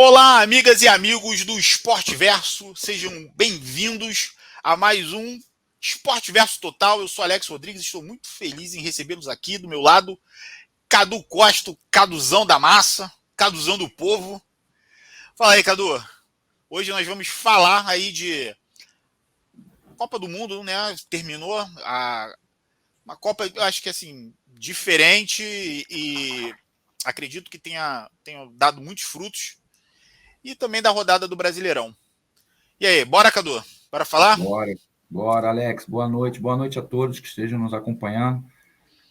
Olá, amigas e amigos do Esporte Verso, sejam bem-vindos a mais um Esporte Verso Total. Eu sou Alex Rodrigues, estou muito feliz em recebê-los aqui do meu lado. Cadu Costa, Caduzão da massa, Caduzão do povo. Fala aí, Cadu. Hoje nós vamos falar aí de Copa do Mundo, né? Terminou uma Copa, eu acho que assim, diferente e acredito que tenha dado muitos frutos. E também da rodada do Brasileirão. E aí, bora, Cadu? Bora falar? Bora, Alex. Boa noite a todos que estejam nos acompanhando.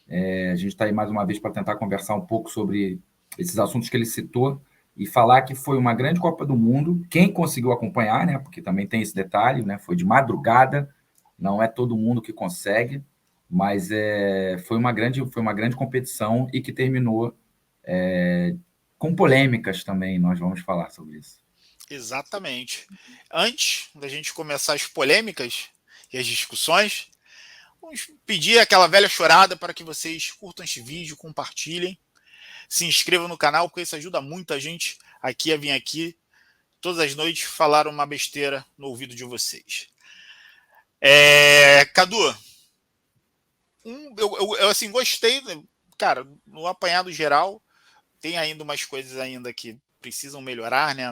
A gente está aí mais uma vez para tentar conversar um pouco sobre esses assuntos que ele citou e falar que foi uma grande Copa do Mundo. Quem conseguiu acompanhar, né? Porque também tem esse detalhe, né? Foi de madrugada, não é todo mundo que consegue, mas foi uma grande competição e que terminou com polêmicas também. Nós vamos falar sobre isso. Exatamente. Antes da gente começar as polêmicas e as discussões, vamos pedir aquela velha chorada para que vocês curtam este vídeo, compartilhem, se inscrevam no canal, porque isso ajuda muito a gente aqui a vir aqui todas as noites falar uma besteira no ouvido de vocês. Cadu, eu assim gostei, cara, no apanhado geral, tem ainda umas coisas ainda que precisam melhorar, né,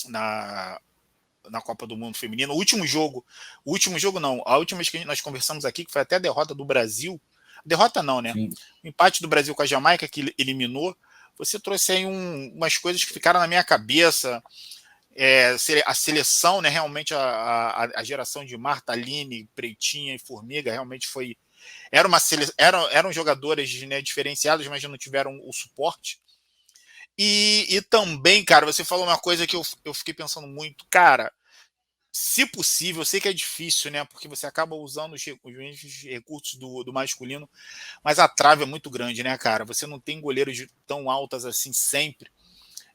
na Copa do Mundo Feminino. O último jogo não, a última vez que nós conversamos aqui, que foi até a derrota do Brasil, derrota não, né? Sim. O empate do Brasil com a Jamaica, que eliminou, você trouxe aí umas coisas que ficaram na minha cabeça, a seleção, né, realmente a geração de Marta, Aline, Preitinha e Formiga, realmente foi, eram jogadoras, né, diferenciadas, mas não tiveram o suporte. E também, cara, você falou uma coisa que eu fiquei pensando muito. Cara, se possível, eu sei que é difícil, né? Porque você acaba usando os mesmos recursos do masculino, mas a trave é muito grande, né, cara? Você não tem goleiros tão altas assim sempre.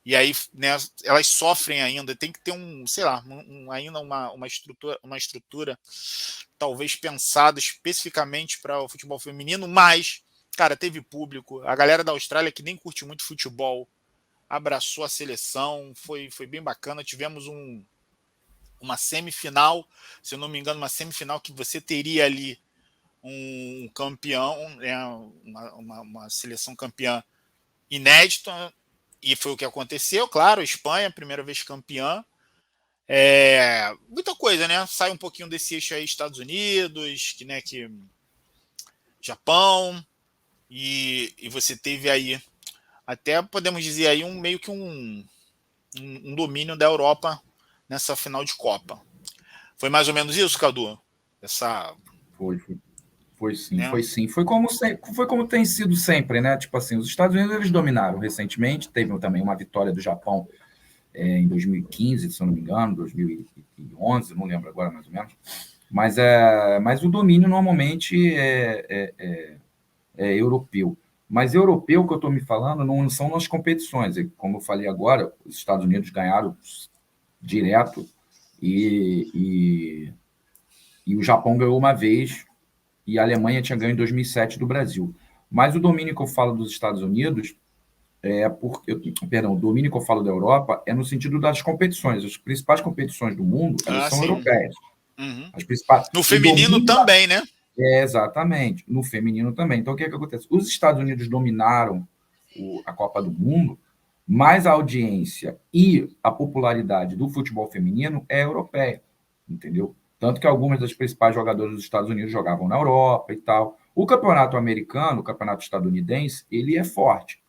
E aí, né, elas sofrem ainda. Tem que ter sei lá, ainda uma estrutura talvez pensada especificamente para o futebol feminino, mas, cara, teve público. A galera da Austrália que nem curte muito futebol abraçou a seleção, foi bem bacana. Tivemos uma semifinal, se eu não me engano, uma semifinal que você teria ali um campeão, né, uma seleção campeã inédita, e foi o que aconteceu. Claro, Espanha, primeira vez campeã. Muita coisa, né? Sai um pouquinho desse eixo aí, Estados Unidos, que Japão, e você teve aí, até podemos dizer aí, meio que um domínio da Europa nessa final de Copa. Foi mais ou menos isso, Cadu? Foi sim, né? foi sim. Foi como tem sido sempre, né? Tipo assim, os Estados Unidos eles dominaram recentemente, teve também uma vitória do Japão em 2015, se eu não me engano, 2011, não lembro agora mais ou menos. Mas o domínio normalmente é europeu. Mas europeu que eu estou me falando não são nas competições. Como eu falei agora, os Estados Unidos ganharam direto e o Japão ganhou uma vez e a Alemanha tinha ganho em 2007 do Brasil. Mas o domínio que eu falo dos Estados Unidos o domínio que eu falo da Europa é no sentido das competições. As principais competições do mundo, elas são Sim. europeias. Uhum. As principais... No feminino também, né? Exatamente, no feminino também. Então, o que acontece? Os Estados Unidos dominaram a Copa do Mundo, mas a audiência e a popularidade do futebol feminino é europeia, entendeu? Tanto que algumas das principais jogadoras dos Estados Unidos jogavam na Europa e tal. O campeonato americano, o campeonato estadunidense, ele é forte.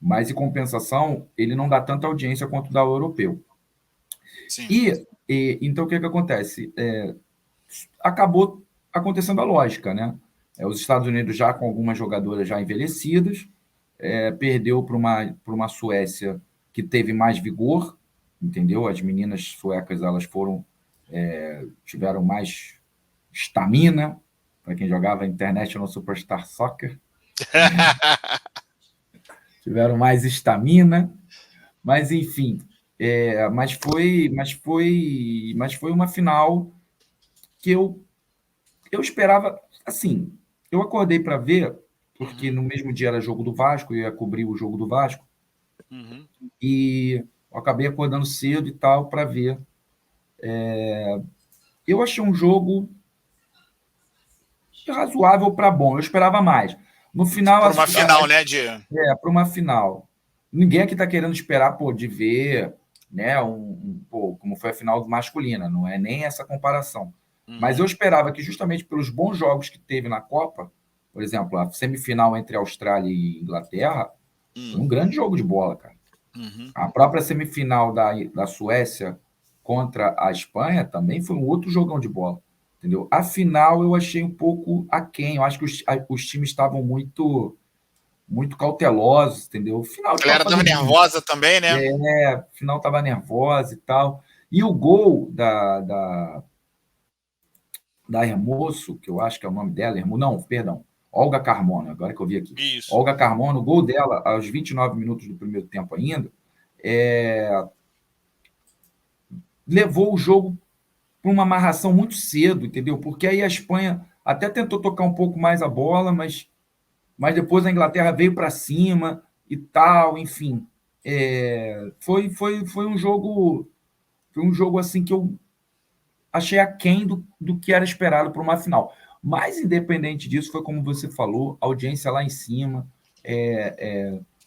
Mas, em compensação, ele não dá tanta audiência quanto dá o europeu. Sim. Então, o que acontece? Acabou acontecendo a lógica, né? Os Estados Unidos já com algumas jogadoras já envelhecidas, perdeu para uma Suécia que teve mais vigor, entendeu? As meninas suecas elas tiveram mais estamina, para quem jogava International Superstar Soccer. Tiveram mais estamina, mas enfim, mas foi uma final que eu esperava, assim, eu acordei para ver, porque no mesmo dia era jogo do Vasco, eu ia cobrir o jogo do Vasco, Uhum. E eu acabei acordando cedo e tal para ver. Eu achei um jogo razoável para bom. Eu esperava mais. No final, Por uma final, né? para uma final. Ninguém aqui está querendo esperar, pô, de ver, né, pô, como foi a final masculina. Não é nem essa comparação. Mas eu Uhum. esperava que, justamente pelos bons jogos que teve na Copa, por exemplo, a semifinal entre Austrália e Inglaterra, foi um grande jogo de bola, cara. Uhum. A própria semifinal da Suécia contra a Espanha também foi um outro jogão de bola. Entendeu? A final eu achei um pouco aquém. Eu acho que os times estavam muito cautelosos, entendeu? Final A de galera Copa do tava Mundo. nervosa também, né? Final estava nervosa e tal. E o gol da Hermoso, que eu acho que é o nome dela, não, perdão, Olga Carmona, agora que eu vi aqui. Isso. Olga Carmona, o gol dela, aos 29 minutos do primeiro tempo ainda, levou o jogo para uma amarração muito cedo, entendeu? Porque aí a Espanha até tentou tocar um pouco mais a bola, mas depois a Inglaterra veio para cima e tal, enfim. Foi um jogo assim que eu achei aquém do que era esperado para uma final. Mas, independente disso, foi como você falou, a audiência lá em cima,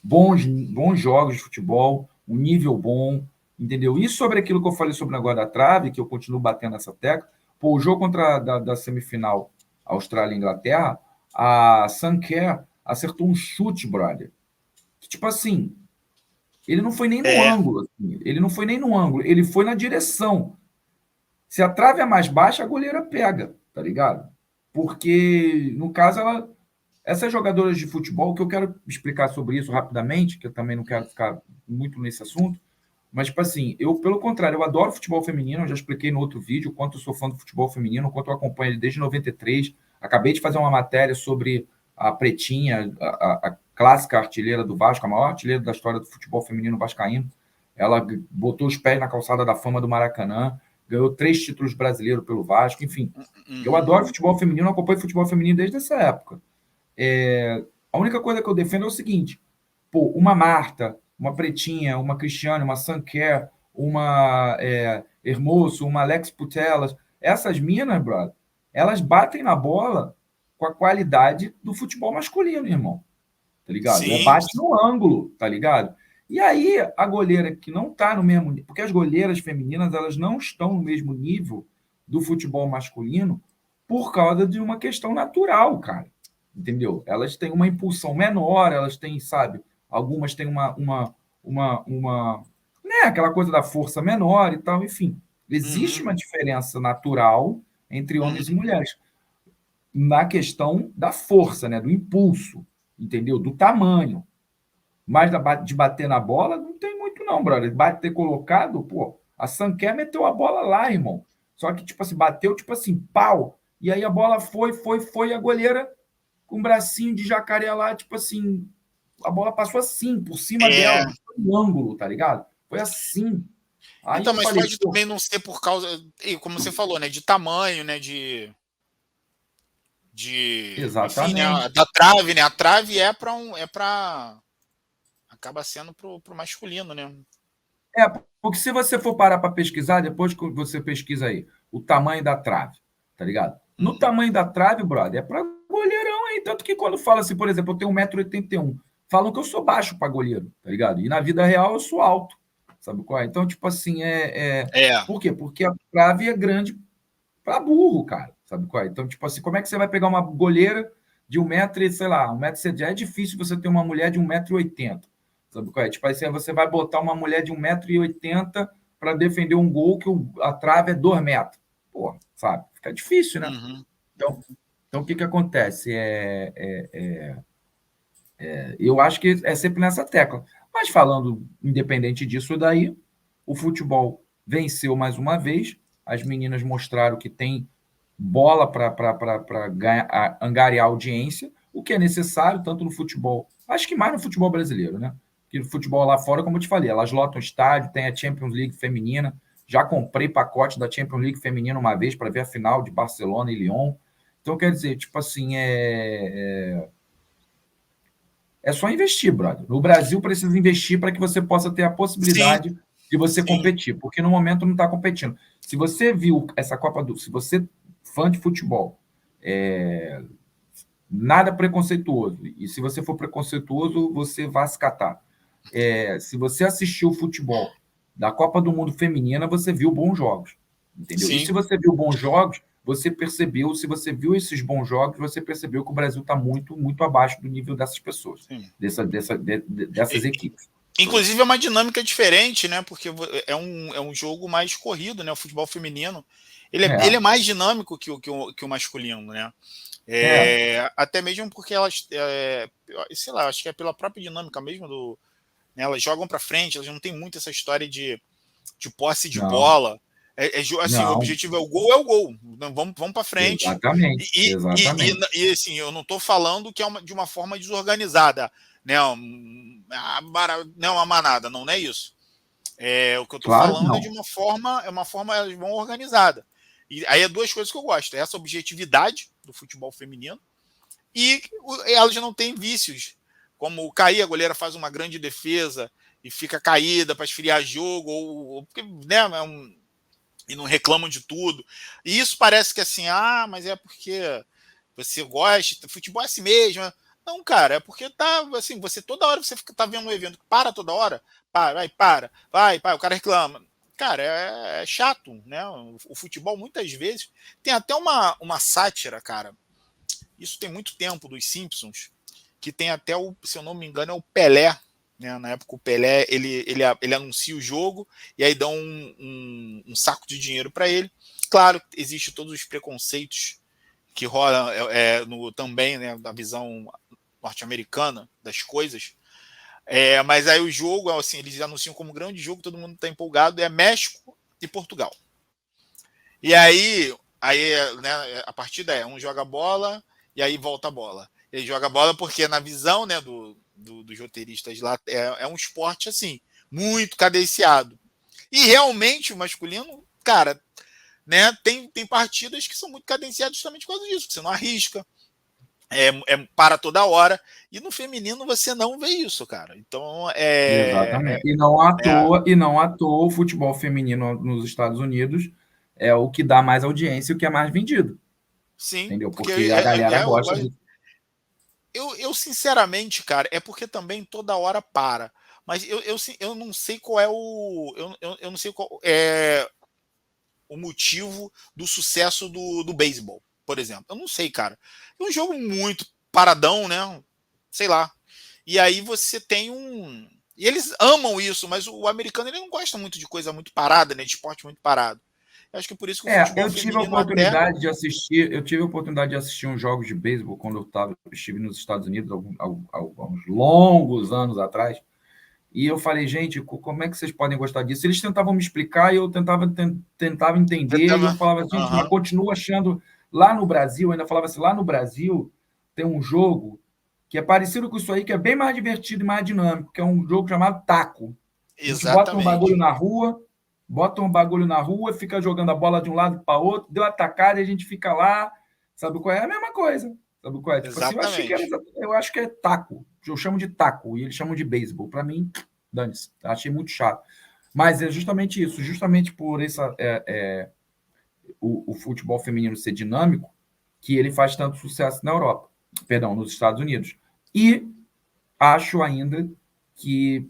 bons jogos de futebol, um nível bom, entendeu? E sobre aquilo que eu falei sobre o negócio da trave, que eu continuo batendo essa tecla, pô, o jogo contra da semifinal Austrália e Inglaterra, a Sanquer acertou um chute, brother. Que, tipo assim, ele não foi nem no É. ângulo, assim, ele não foi nem no ângulo, ele foi na direção. Se a trave é mais baixa, a goleira pega, tá ligado? Porque, no caso, essas jogadoras de futebol, que eu quero explicar sobre isso rapidamente, que eu também não quero ficar muito nesse assunto, mas, tipo assim, eu, pelo contrário, eu adoro futebol feminino, eu já expliquei no outro vídeo o quanto eu sou fã do futebol feminino, o quanto eu acompanho ele desde 93. Acabei de fazer uma matéria sobre a Pretinha, a clássica artilheira do Vasco, a maior artilheira da história do futebol feminino vascaíno. Ela botou os pés na calçada da fama do Maracanã, ganhou 3 títulos brasileiros pelo Vasco, enfim. Eu Uhum. adoro futebol feminino, acompanho futebol feminino desde essa época. A única coisa que eu defendo é o seguinte: pô, uma Marta, uma Pretinha, uma Cristiane, uma Sanquer, uma Hermoso, uma Alex Putellas, essas minas, brother, elas batem na bola com a qualidade do futebol masculino, irmão. Tá ligado? Sim. Bate no ângulo, tá ligado? E aí, a goleira que não tá no mesmo nível, porque as goleiras femininas, elas não estão no mesmo nível do futebol masculino por causa de uma questão natural, cara. Entendeu? Elas têm uma impulsão menor, elas têm, sabe, algumas têm uma né, aquela coisa da força menor e tal, enfim. Existe Uhum. uma diferença natural entre homens e Uhum. mulheres na questão da força, né, do impulso, entendeu? Do tamanho. Mas de bater na bola, não tem muito, não, brother. Bater colocado, pô, a Sanquer meteu a bola lá, irmão. Só que, tipo assim, bateu, tipo assim, pau. E aí a bola foi, e a goleira com um bracinho de jacaré lá, tipo assim, a bola passou assim, por cima dela, É. não foi um ângulo, tá ligado? Foi assim. Aí Então, eu mas falei, pode pô, também não ser por causa, e como você falou, né, de tamanho, né, enfim, né, exatamente. da trave, né? A trave é para acaba sendo pro masculino, né? Porque se você for parar para pesquisar, depois que você pesquisa aí, o tamanho da trave, tá ligado? No Uhum. tamanho da trave, brother, é para goleirão aí. Tanto que quando fala assim, por exemplo, eu tenho 1,81 m, falam que eu sou baixo para goleiro, tá ligado? E na vida real eu sou alto, sabe qual é? Então, tipo assim, É. por quê? Porque a trave é grande para burro, cara, sabe qual é? Então, tipo assim, como é que você vai pegar uma goleira de 1 m, sei lá, 1,70 m? É difícil você ter uma mulher de 1,80 m. Sabe qual é? Tipo assim, você vai botar uma mulher de 1,80 m para defender um gol que a trave é 2 metros. Pô, sabe? Fica difícil, né? Uhum. Então o que acontece? Eu acho que é sempre nessa tecla. Mas falando independente disso daí, o futebol venceu mais uma vez. As meninas mostraram que tem bola para angariar audiência, o que é necessário tanto no futebol, acho que mais no futebol brasileiro, né? Que no futebol lá fora, como eu te falei, elas lotam estádio, tem a Champions League feminina. Já comprei pacote da Champions League feminina uma vez para ver a final de Barcelona e Lyon. Então, quer dizer, tipo assim, É só investir, brother. No Brasil precisa investir para que você possa ter a Sim, possibilidade de você sim, competir, porque no momento não está competindo. Se você viu essa Copa do... Se você, fã de futebol, nada preconceituoso, e se você for preconceituoso, você vai se catar. Se você assistiu o futebol da Copa do Mundo Feminina, você viu bons jogos, entendeu? E se sim. você viu bons jogos, você percebeu, se você viu esses bons jogos, você percebeu que o Brasil está muito, muito abaixo do nível dessas pessoas, Sim. dessas equipes. Inclusive é uma dinâmica diferente, né? Porque é um jogo mais corrido, né? O futebol feminino. Ele é É, mais dinâmico que o masculino, né? é, Até mesmo porque elas, sei lá, acho que é pela própria dinâmica mesmo né, elas jogam para frente, elas não têm muito essa história de posse de não, bola. Assim, o não, objetivo é o gol. Não, vamos para frente. exatamente, exatamente. Assim, eu não estou falando que é de uma forma desorganizada, né? Não é uma manada, não é isso. O que eu estou Claro que falando é de não. uma forma elas vão organizada. E aí é duas coisas que eu gosto: essa objetividade do futebol feminino e elas não têm vícios, como cair, a goleira faz uma grande defesa e fica caída para esfriar jogo, ou porque, né, e não reclamam de tudo. E isso parece que assim, mas é porque você gosta, futebol é assim mesmo. Não, cara, é porque tá assim, você toda hora você tá vendo um evento que para toda hora, vai, o cara reclama. Cara, é chato, né? O futebol muitas vezes tem até uma sátira, cara. Isso tem muito tempo dos Simpsons, que tem até se eu não me engano, é o Pelé. Né? Na época o Pelé ele anuncia o jogo e aí dão um saco de dinheiro para ele. Claro, existe todos os preconceitos que rolam também, né, da visão norte-americana das coisas. Mas aí o jogo, assim, eles anunciam como grande jogo, todo mundo está empolgado, é México e Portugal. E aí né, a partida um joga bola e aí volta a bola. Ele joga bola porque, na visão, né, dos roteiristas lá, um esporte assim, muito cadenciado. E realmente o masculino, cara, né, tem partidas que são muito cadenciadas justamente por causa disso, você não arrisca, para toda hora. E no feminino você não vê isso, cara. Então Exatamente. né, E não à toa, o futebol feminino nos Estados Unidos é o que dá mais audiência e o que é mais vendido. sim, Entendeu? porque Porque a galera gosta de. eu sinceramente, cara, é porque também toda hora para. Mas eu não sei qual é eu não sei qual é o motivo do sucesso do beisebol, por exemplo. Eu não sei, cara. É um jogo muito paradão, né? Sei lá. E aí você tem um. E eles amam isso, mas o americano ele não gosta muito de coisa muito parada, né? De esporte muito parado. Eu acho que é por isso que o futebol Eu tive a feminino até. oportunidade de assistir, eu tive a oportunidade de assistir uns jogos de beisebol quando estive nos Estados Unidos, alguns longos anos atrás. E eu falei, gente, como é que vocês podem gostar disso? Eles tentavam me explicar e eu tentava entender, e eu falava, gente, mas Uhum. continuo achando. Lá no Brasil, eu ainda falava assim, lá no Brasil tem um jogo que é parecido com isso aí, que é bem mais divertido e mais dinâmico, que é um jogo chamado taco. A gente Exatamente. bota um bagulho na rua, fica jogando a bola de um lado para outro, deu atacada e a gente fica lá, sabe qual é? É a mesma coisa. Sabe qual é? Tipo assim, Exatamente. eu acho que é taco. Eu chamo de taco e eles chamam de beisebol. Para mim, dane-se. Achei muito chato. Mas é justamente isso, justamente por o futebol feminino ser dinâmico, que ele faz tanto sucesso na Europa, perdão, nos Estados Unidos. E acho ainda que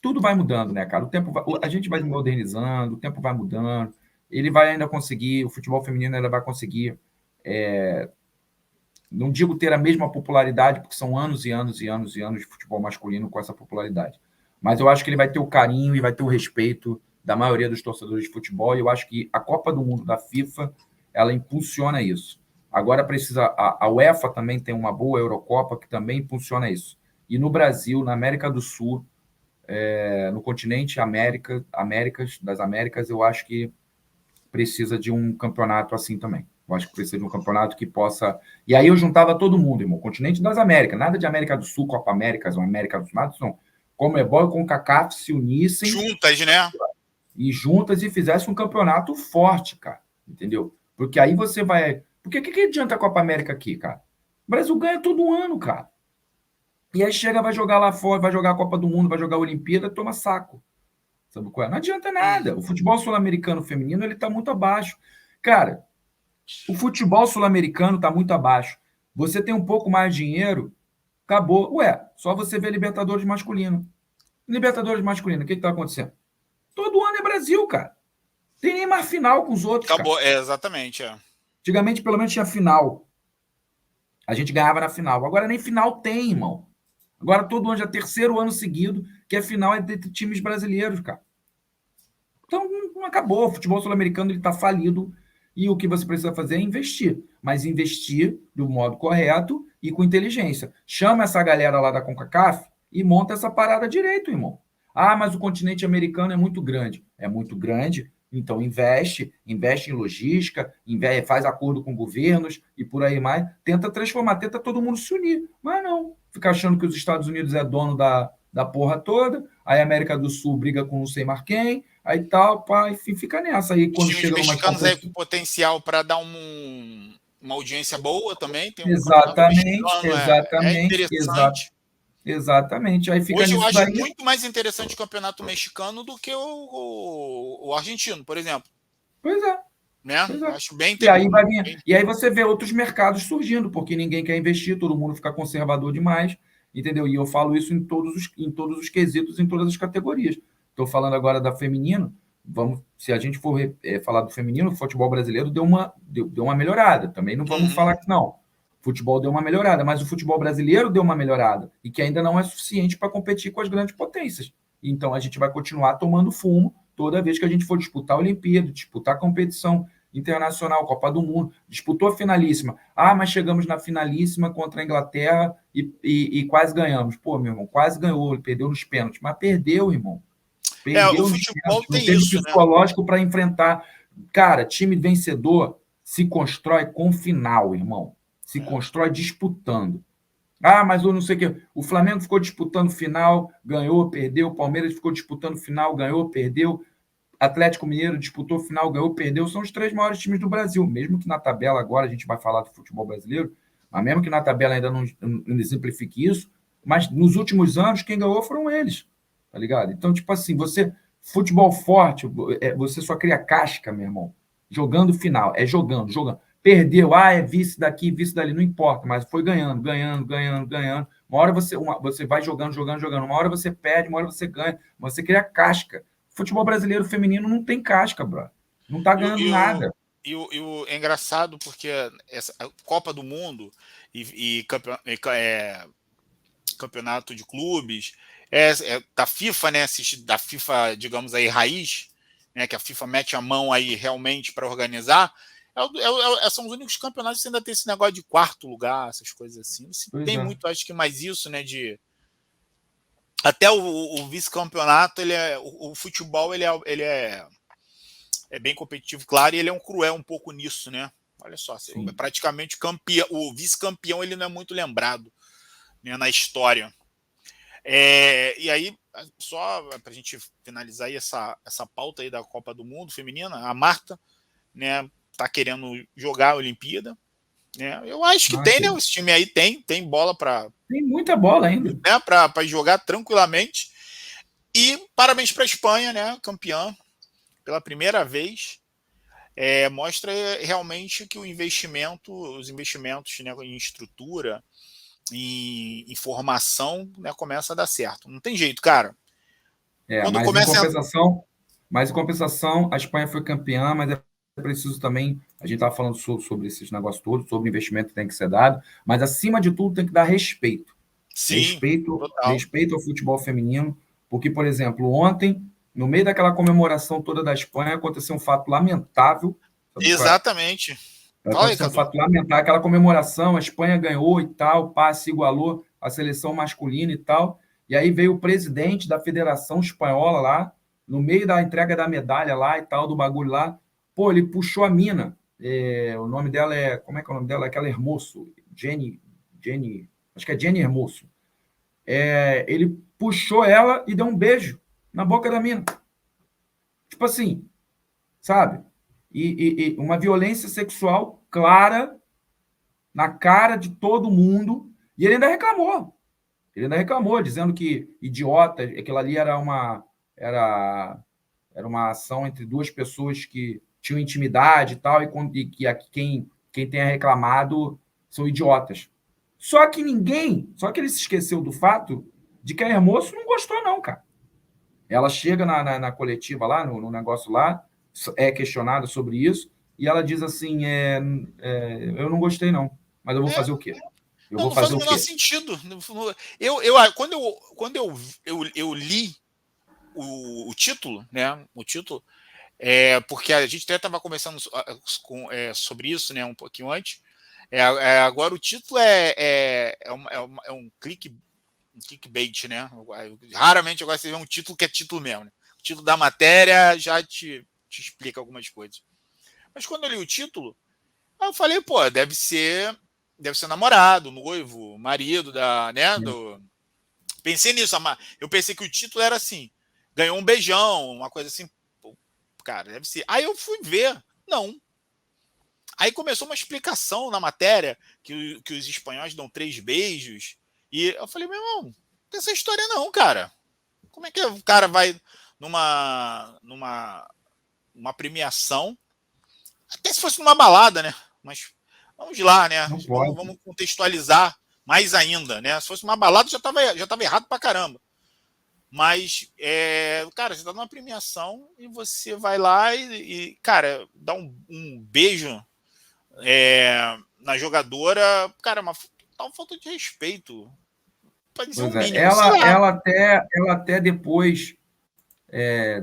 tudo vai mudando, né, cara? A gente vai modernizando, o tempo vai mudando, ele vai ainda conseguir, o futebol feminino ainda vai conseguir, não digo ter a mesma popularidade, porque são anos e anos e anos e anos de futebol masculino com essa popularidade. Mas eu acho que ele vai ter o carinho e vai ter o respeito da maioria dos torcedores de futebol, e eu acho que a Copa do Mundo da FIFA, ela impulsiona isso. Agora precisa, a UEFA também tem uma boa Eurocopa que também impulsiona isso. E no Brasil, na América do Sul, no continente das Américas, eu acho que precisa de um campeonato assim também. Eu acho que precisa de um campeonato que possa. E aí eu juntava todo mundo, irmão. Continente das Américas, nada de América do Sul, Copa Américas ou América dos Matos, não. Comebol e CONCACAF se unissem Juntas, né? e juntas e fizessem um campeonato forte, cara. Entendeu? Porque aí você vai. Porque o que adianta a Copa América aqui, cara? O Brasil ganha todo ano, cara. E aí chega, vai jogar lá fora, vai jogar a Copa do Mundo, vai jogar a Olimpíada, toma saco. Sabe qual é? Não adianta nada. O futebol sul-americano feminino ele está muito abaixo. Cara, o futebol sul-americano está muito abaixo. Você tem um pouco mais de dinheiro, acabou. Ué, só você vê Libertadores masculino. Libertadores masculino, o que está acontecendo? Todo ano é Brasil, cara. Tem nem mais final com os outros, Acabou, cara. exatamente. Antigamente, pelo menos, tinha final. A gente ganhava na final. Agora nem final tem, irmão. Agora todo ano, já é terceiro ano seguido, que a final é entre times brasileiros, cara. Então, não acabou. O futebol sul-americano está falido e o que você precisa fazer é investir. Mas investir do modo correto e com inteligência. Chama essa galera lá da CONCACAF e monta essa parada direito, irmão. Ah, mas o continente americano é muito grande. É muito grande, então investe em logística, faz acordo com governos e por aí mais. Tenta transformar, tenta todo mundo se unir. Mas não. Fica achando que os Estados Unidos é dono da porra toda, aí a América do Sul briga com não sei mais quem, aí tal, pá, enfim, fica nessa. Aí Os quando times chega numa mexicanos aí com potencial para dar uma audiência boa também. Tem um campeonato Exatamente, mexicano, é exatamente, interessante. exatamente. Aí fica Hoje eu nisso acho daí. muito mais interessante o campeonato mexicano do que o argentino, por exemplo. Pois é, Né? pois Eu é. acho bem E aí vai bem... vir, e aí você vê outros mercados surgindo, porque ninguém quer investir, todo mundo fica conservador demais, entendeu? E eu falo isso em todos os quesitos, em todas as categorias. Estou falando agora da feminino, se a gente for falar do feminino, o futebol brasileiro deu uma melhorada. Também não vamos falar que não. O futebol deu uma melhorada, mas o futebol brasileiro deu uma melhorada, e que ainda não é suficiente para competir com as grandes potências. Então a gente vai continuar tomando fumo toda vez que a gente for disputar a Olimpíada, disputar a competição internacional, Copa do Mundo, disputou a finalíssima. Ah, mas chegamos na finalíssima contra a Inglaterra e quase ganhamos. Pô, meu irmão, quase ganhou, perdeu nos pênaltis, mas perdeu, irmão. O Perdeu nos futebol pênaltis, não tem teve isso, né? psicológico para enfrentar. Cara, time vencedor se constrói com final, irmão. Se constrói disputando. Ah, mas eu não sei o quê. O Flamengo ficou disputando final, ganhou, perdeu. O Palmeiras ficou disputando final, ganhou, perdeu. Atlético Mineiro disputou final, ganhou, perdeu. São os 3 maiores times do Brasil. Mesmo que na tabela, agora a gente vai falar do futebol brasileiro, mas mesmo que na tabela ainda não exemplifique isso, mas nos últimos anos, quem ganhou foram eles. Tá ligado? Então, tipo assim, futebol forte, você só cria casca, meu irmão. Jogando final, jogando, jogando. Perdeu, é vice daqui, vice dali, não importa, mas foi ganhando, ganhando, ganhando, ganhando. Uma hora você vai jogando, jogando, jogando. Uma hora você perde, uma hora você ganha. Você cria casca. Futebol brasileiro feminino não tem casca, bro. Não tá ganhando nada. É engraçado porque essa Copa do Mundo e campeonato de clubes da FIFA, né? Da FIFA, digamos aí, raiz, né? Que a FIFA mete a mão aí realmente para organizar. São os únicos campeonatos que ainda tem esse negócio de quarto lugar, essas coisas assim. Não se tem muito, acho que mais isso, né? Até o vice-campeonato, o futebol ele é bem competitivo, claro, e ele é cruel um pouco nisso, né? Olha só, praticamente o vice-campeão ele não é muito lembrado, né, na história. E aí, só para a gente finalizar aí essa pauta aí da Copa do Mundo feminina, a Marta, né, tá querendo jogar a Olimpíada, né? Eu acho que tem, né? Esse time aí tem bola para... Tem muita bola ainda. Né, para jogar tranquilamente. E parabéns para a Espanha, né? Campeã pela primeira vez. Mostra realmente que os investimentos, né, em estrutura, em formação, né, começa a dar certo. Não tem jeito, cara. Quando mas em compensação, a Espanha foi campeã, mas é preciso também, a gente estava falando sobre esses negócios todos, sobre o investimento que tem que ser dado, mas acima de tudo tem que dar respeito. Sim, respeito ao futebol feminino, porque, por exemplo, ontem, no meio daquela comemoração toda da Espanha, aconteceu um fato lamentável. Exatamente. Aconteceu um fato lamentável, aquela comemoração, a Espanha ganhou e tal, se igualou a seleção masculina e tal, e aí veio o presidente da Federação Espanhola lá, no meio da entrega da medalha lá e tal, do bagulho lá, pô, ele puxou a mina, o nome dela como é que é o nome dela? Aquela Hermoso, Jenny, acho que é Jenny Hermoso. Ele puxou ela e deu um beijo na boca da mina. Tipo assim, sabe? E uma violência sexual clara na cara de todo mundo, e ele ainda reclamou. Ele ainda reclamou, dizendo que idiota, aquilo ali era uma ação entre duas pessoas que tinham intimidade e tal, e que quem tenha reclamado são idiotas. Só que ele se esqueceu do fato de que a Hermoso não gostou, não, cara. Ela chega na coletiva lá, no negócio lá, é questionada sobre isso, e ela diz assim: eu não gostei, não, mas eu vou fazer o quê? Eu vou Não faz fazer o o menor quê? sentido. Quando eu li o título, né? O título, porque a gente até estava conversando sobre isso, né? Um pouquinho antes. Agora o título é um clickbait, né? Raramente agora você vê um título que é título mesmo. Né? O título da matéria já te explica algumas coisas. Mas quando eu li o título, eu falei, pô, deve ser namorado, noivo, marido né? Pensei nisso, eu pensei que o título era assim, ganhou um beijão, uma coisa assim, pô, cara, deve ser. Aí eu fui ver, não. Aí começou uma explicação na matéria que os espanhóis dão 3 beijos. E eu falei, meu irmão, não tem essa história não, cara. Como é que o cara vai numa premiação, até se fosse numa balada, né? Mas vamos lá, né? Não Vamos, pode. vamos contextualizar mais ainda, né? Se fosse uma balada, já tava errado pra caramba. Mas, cara, você tá numa premiação e você vai lá cara, dá um beijo na jogadora, cara, uma tal falta de respeito. Pode dizer Pois um é. mínimo, sei lá. Ela até depois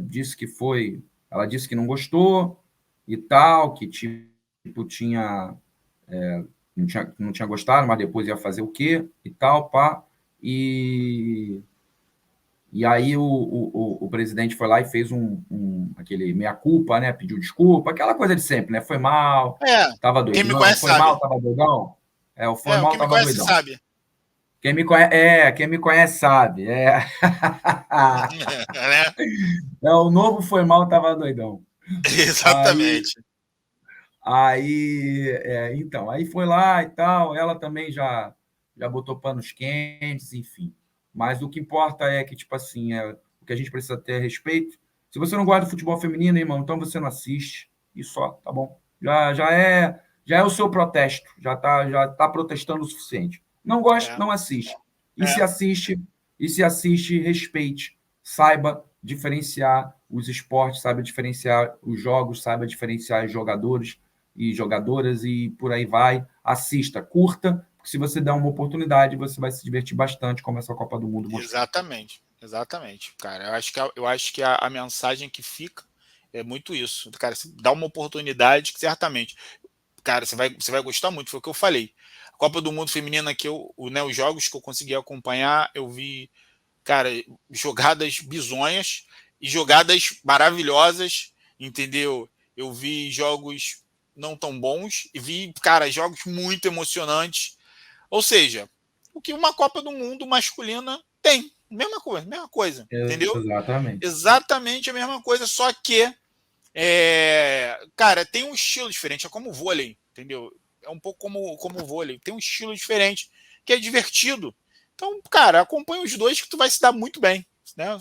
disse que foi. Ela disse que não gostou e tal, que tipo, não tinha gostado, mas depois ia fazer o quê e tal, pá. E, e aí o presidente foi lá e fez aquele meia-culpa, né? Pediu desculpa, aquela coisa de sempre, né? Foi mal, tava Quem me doidão, conhece foi mal, sabe. tava doidão. O foi O mal, que me tava conhece doidão. sabe. Quem me conhece sabe. Né? O novo foi mal, tava doidão. Aí, Exatamente. então, aí foi lá e tal, ela também já botou panos quentes, enfim. Mas o que importa é que, tipo assim, o que a gente precisa ter é respeito. Se você não gosta do futebol feminino, irmão, então você não assiste e só, tá bom? Já é o seu protesto, já tá protestando o suficiente. Não gosta, É, não assiste. E se é, assiste, respeite, saiba diferenciar os esportes, saiba diferenciar os jogos, saiba diferenciar os jogadores e jogadoras e por aí vai. Assista, curta, porque se você der uma oportunidade, você vai se divertir bastante, como essa Copa do Mundo mostrou. exatamente. Exatamente, cara. Eu acho que a mensagem que fica é muito isso. Cara, se dá uma oportunidade que certamente, cara, você vai gostar muito, foi o que eu falei. A Copa do Mundo Feminina que os jogos que eu consegui acompanhar, eu vi, cara, jogadas bizonhas e jogadas maravilhosas, entendeu? Eu vi jogos não tão bons e vi, cara, jogos muito emocionantes. Ou seja, o que uma Copa do Mundo masculina tem. Mesma coisa, entendeu? Exatamente. Exatamente a mesma coisa, só que, cara, tem um estilo diferente, é como o vôlei, entendeu? É um pouco como o vôlei, tem um estilo diferente, que é divertido. Então, cara, acompanha os dois que tu vai se dar muito bem, né?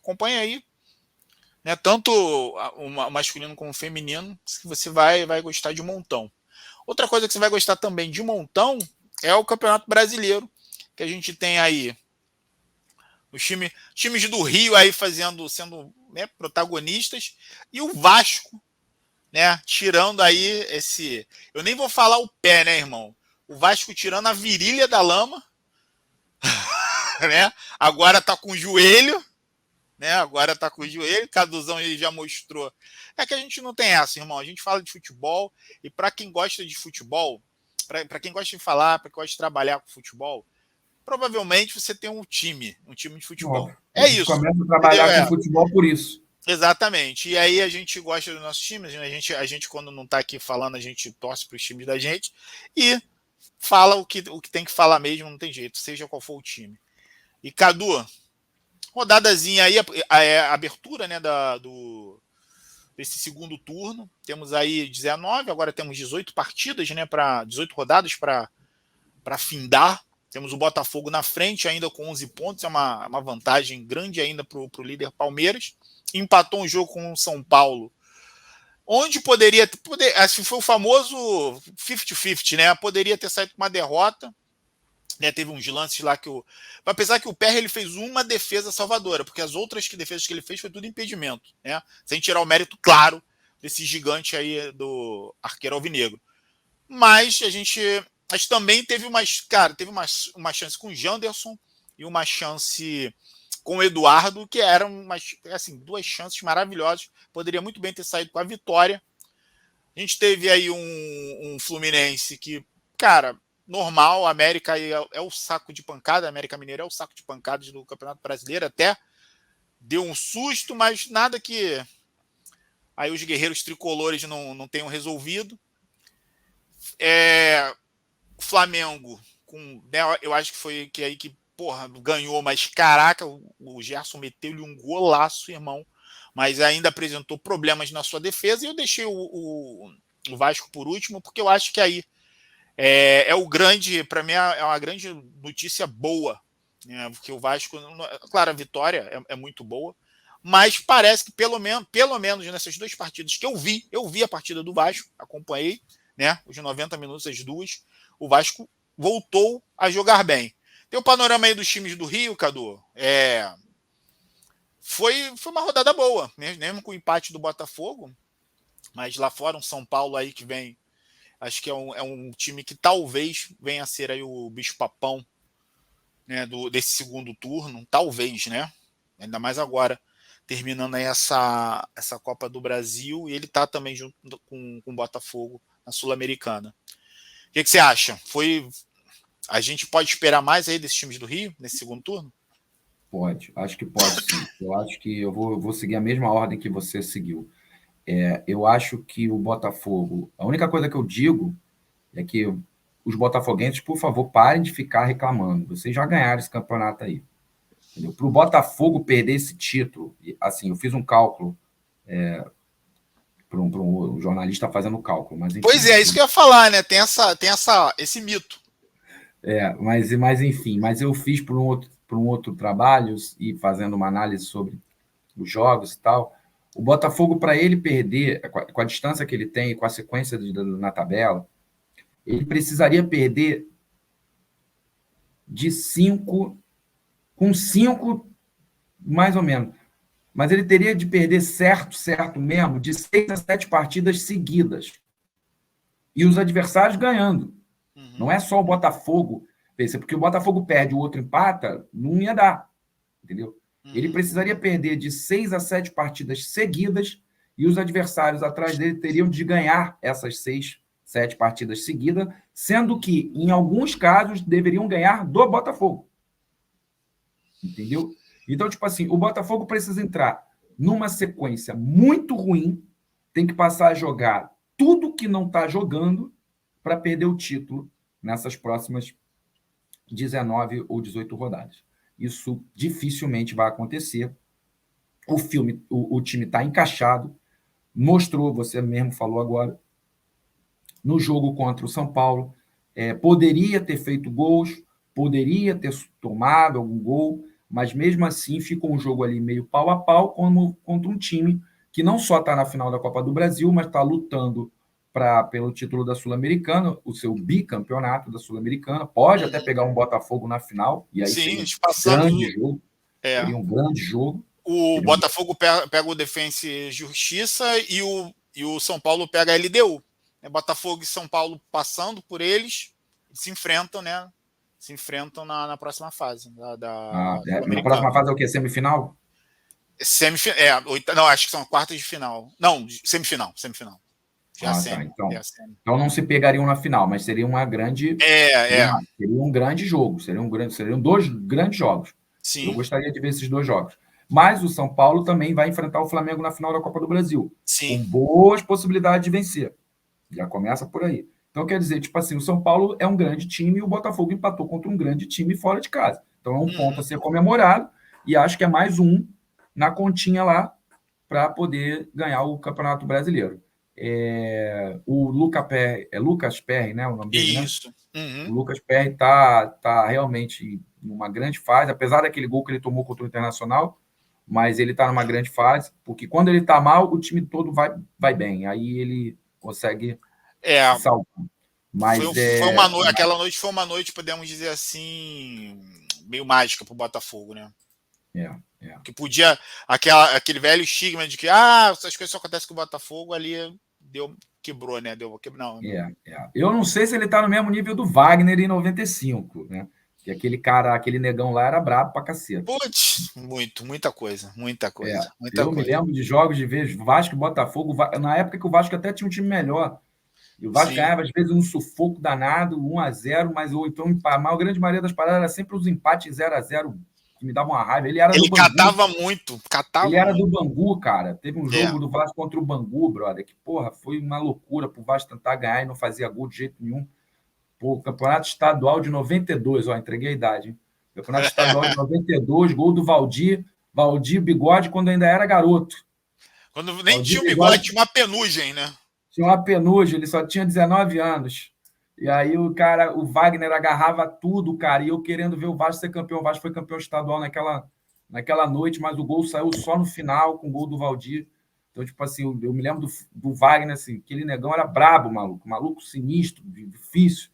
Acompanha aí, né? Tanto o masculino como o feminino, que você vai gostar de um montão. Outra coisa que você vai gostar também de um montão é o Campeonato Brasileiro, que a gente tem aí os times do Rio aí sendo, né, protagonistas, e o Vasco, né, tirando aí eu nem vou falar o pé, né, irmão? O Vasco tirando a virilha da lama, né? Agora tá com o joelho, né? Agora tá com o joelho, Caduzão ele já mostrou. É que a gente não tem essa, irmão. A gente fala de futebol e para quem gosta de futebol, para quem gosta de falar, para quem gosta de trabalhar com futebol, provavelmente você tem um time de futebol. Óbvio. A É gente isso, começa a entendeu? trabalhar com futebol por isso. Exatamente. E aí a gente gosta dos nossos times, né? A gente quando não está aqui falando, a gente torce para os times da gente e fala o que tem que falar mesmo, não tem jeito, seja qual for o time. E Cadu, rodadazinha aí, a abertura, né, desse segundo turno. Temos aí 19, agora temos 18 partidas, né, 18 rodadas para findar. Temos o Botafogo na frente ainda com 11 pontos, é uma vantagem grande ainda para o líder Palmeiras. Empatou um jogo com o São Paulo, onde assim, foi o famoso 50-50, né? Poderia ter saído com uma derrota, né? Teve uns lances lá que apesar que o Perry ele fez uma defesa salvadora, porque as outras defesas que ele fez foi tudo impedimento, né? Sem tirar o mérito, claro, desse gigante aí do arqueiro alvinegro. Mas também teve uma chance com o Janderson e uma chance com o Eduardo, que eram assim, 2 chances maravilhosas. Poderia muito bem ter saído com a vitória. A gente teve aí um Fluminense que, cara, normal, a América é o saco de pancada, a América Mineira é o saco de pancadas do Campeonato Brasileiro, até deu um susto, mas nada que aí os guerreiros tricolores não tenham resolvido. Flamengo, né, eu acho que foi aí que ganhou, mas caraca, o Gerson meteu-lhe um golaço, irmão, mas ainda apresentou problemas na sua defesa, e eu deixei o Vasco por último, porque eu acho que aí para mim é uma grande notícia boa, né, porque o Vasco, claro, a vitória é muito boa, mas parece que pelo menos nessas 2 partidas que eu vi a partida do Vasco, acompanhei, né, os 90 minutos, as 2, o Vasco voltou a jogar bem. Tem o panorama aí dos times do Rio, Cadu. Foi uma rodada boa, mesmo com o empate do Botafogo, mas lá fora um São Paulo aí que vem, acho que é um time que talvez venha a ser aí o bicho-papão, né, desse segundo turno, talvez, né? Ainda mais agora, terminando aí essa Copa do Brasil, e ele tá também junto com o Botafogo na Sul-Americana. O que você acha? A gente pode esperar mais aí desses times do Rio, nesse segundo turno? Pode, acho que pode sim. Eu acho que eu vou seguir a mesma ordem que você seguiu. Eu acho que o Botafogo... A única coisa que eu digo é que os botafoguenses, por favor, parem de ficar reclamando. Vocês já ganharam esse campeonato aí. Para o Botafogo perder esse título, assim, eu fiz um cálculo para um jornalista fazendo o cálculo. Mas, enfim, pois é, isso que eu ia falar, né? Tem esse mito. Mas enfim, eu fiz para um outro trabalho e fazendo uma análise sobre os jogos e tal. O Botafogo, para ele perder, com a distância que ele tem, com a sequência na tabela, ele precisaria perder de 5, com 5, mais ou menos. Mas ele teria de perder certo mesmo, de 6 a 7 partidas seguidas. E os adversários ganhando. Uhum. Não é só o Botafogo, porque o Botafogo perde, o outro empata, não ia dar. Entendeu? Uhum. Ele precisaria perder de 6 a 7 partidas seguidas, e os adversários atrás dele teriam de ganhar essas 6, 7 partidas seguidas, sendo que, em alguns casos, deveriam ganhar do Botafogo. Entendeu? Então, tipo assim, o Botafogo precisa entrar numa sequência muito ruim, tem que passar a jogar tudo que não está jogando para perder o título nessas próximas 19 ou 18 rodadas. Isso dificilmente vai acontecer. O time está encaixado, mostrou, você mesmo falou agora, no jogo contra o São Paulo, poderia ter feito gols, poderia ter tomado algum gol, mas mesmo assim ficou um jogo ali meio pau a pau contra um time que não só está na final da Copa do Brasil, mas está lutando pelo título da Sul-Americana, o seu bicampeonato da Sul-Americana, pode até pegar um Botafogo na final, e aí sim, seria um grande jogo. O Botafogo pega o Defensa e Justiça e o São Paulo pega a LDU. Botafogo e São Paulo passando por eles, se enfrentam, né? Se enfrentam na próxima fase. Na próxima fase é o quê? Semifinal? Não, acho que são quartas de final. Não, semifinal. Tá. Então não se pegariam na final, mas seria uma grande. Seria um grande jogo. Seriam 2 grandes jogos. Sim. Eu gostaria de ver esses 2 jogos. Mas o São Paulo também vai enfrentar o Flamengo na final da Copa do Brasil. Sim. Com boas possibilidades de vencer. Já começa por aí. Então, quer dizer, tipo assim, o São Paulo é um grande time e o Botafogo empatou contra um grande time fora de casa. Então, é um ponto a ser comemorado e acho que é mais um na continha lá para poder ganhar o Campeonato Brasileiro. o Lucas Perry, né? O nome dele, né? Isso. O Lucas Perry tá realmente numa grande fase, apesar daquele gol que ele tomou contra o Internacional, mas ele está numa grande fase, porque quando ele está mal, o time todo vai bem, aí ele consegue se salvar. Mas aquela noite foi uma noite, podemos dizer assim, meio mágica para o Botafogo, né? Que podia, aquele velho estigma de que essas coisas só acontecem com o Botafogo, ali quebrou, né? Não. Eu não sei se ele está no mesmo nível do Wagner em 95, né? Que aquele negão lá era brabo pra caceta. Putz, muita coisa. Eu me lembro de jogos de ver Vasco e Botafogo, na época que o Vasco até tinha um time melhor. E o Vasco ganhava, às vezes, um sufoco danado, 1-0, mas ou então a grande maioria das paradas era sempre os empates 0-0, que me davam uma raiva. Ele catava muito. Ele era do Bangu, cara. Teve um jogo do Vasco contra o Bangu, brother, que, porra, foi uma loucura pro Vasco tentar ganhar e não fazia gol de jeito nenhum. Pô, Campeonato Estadual de 92, entreguei a idade, hein? Campeonato Estadual de 92, gol do Valdir Bigode, quando ainda era garoto. Quando nem Valdir tinha o Bigode, tinha uma penugem, né? Tinha uma penugem, ele só tinha 19 anos. E aí o Wagner agarrava tudo, cara, e eu querendo ver o Vasco ser campeão. O Vasco foi campeão estadual naquela noite, mas o gol saiu só no final, com o gol do Valdir. Então, tipo assim, eu me lembro do Wagner, assim, aquele negão era brabo, maluco sinistro, difícil.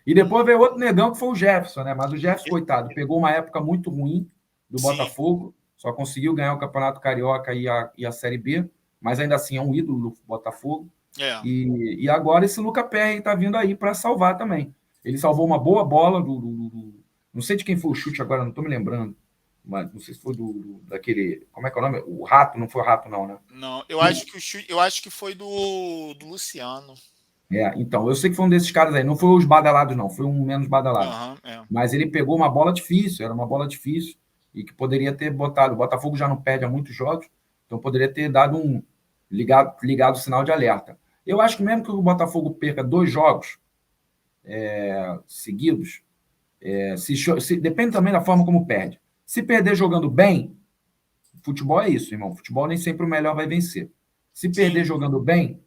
E depois veio outro negão, que foi o Jefferson, né? Mas o Jefferson, coitado, pegou uma época muito ruim do Botafogo, só conseguiu ganhar o Campeonato Carioca e a Série B, mas ainda assim é um ídolo do Botafogo. E agora esse Lucas Perry está vindo aí para salvar também. Ele salvou uma boa bola não sei de quem foi o chute agora, não estou me lembrando. Mas não sei se foi daquele. Como é que é o nome? O Rato, não foi o Rato, não, né? Não, eu acho que foi do Luciano. Então, eu sei que foi um desses caras aí, não foi os badalados, não, foi um menos badalado. Mas ele pegou uma bola difícil, era uma bola difícil, e que poderia ter botado. O Botafogo já não perde há muitos jogos, então poderia ter dado ligado o sinal de alerta. Eu acho que mesmo que o Botafogo perca 2 jogos seguidos, depende também da forma como perde. Se perder jogando bem, futebol é isso, irmão. Futebol nem sempre o melhor vai vencer. Se perder jogando bem,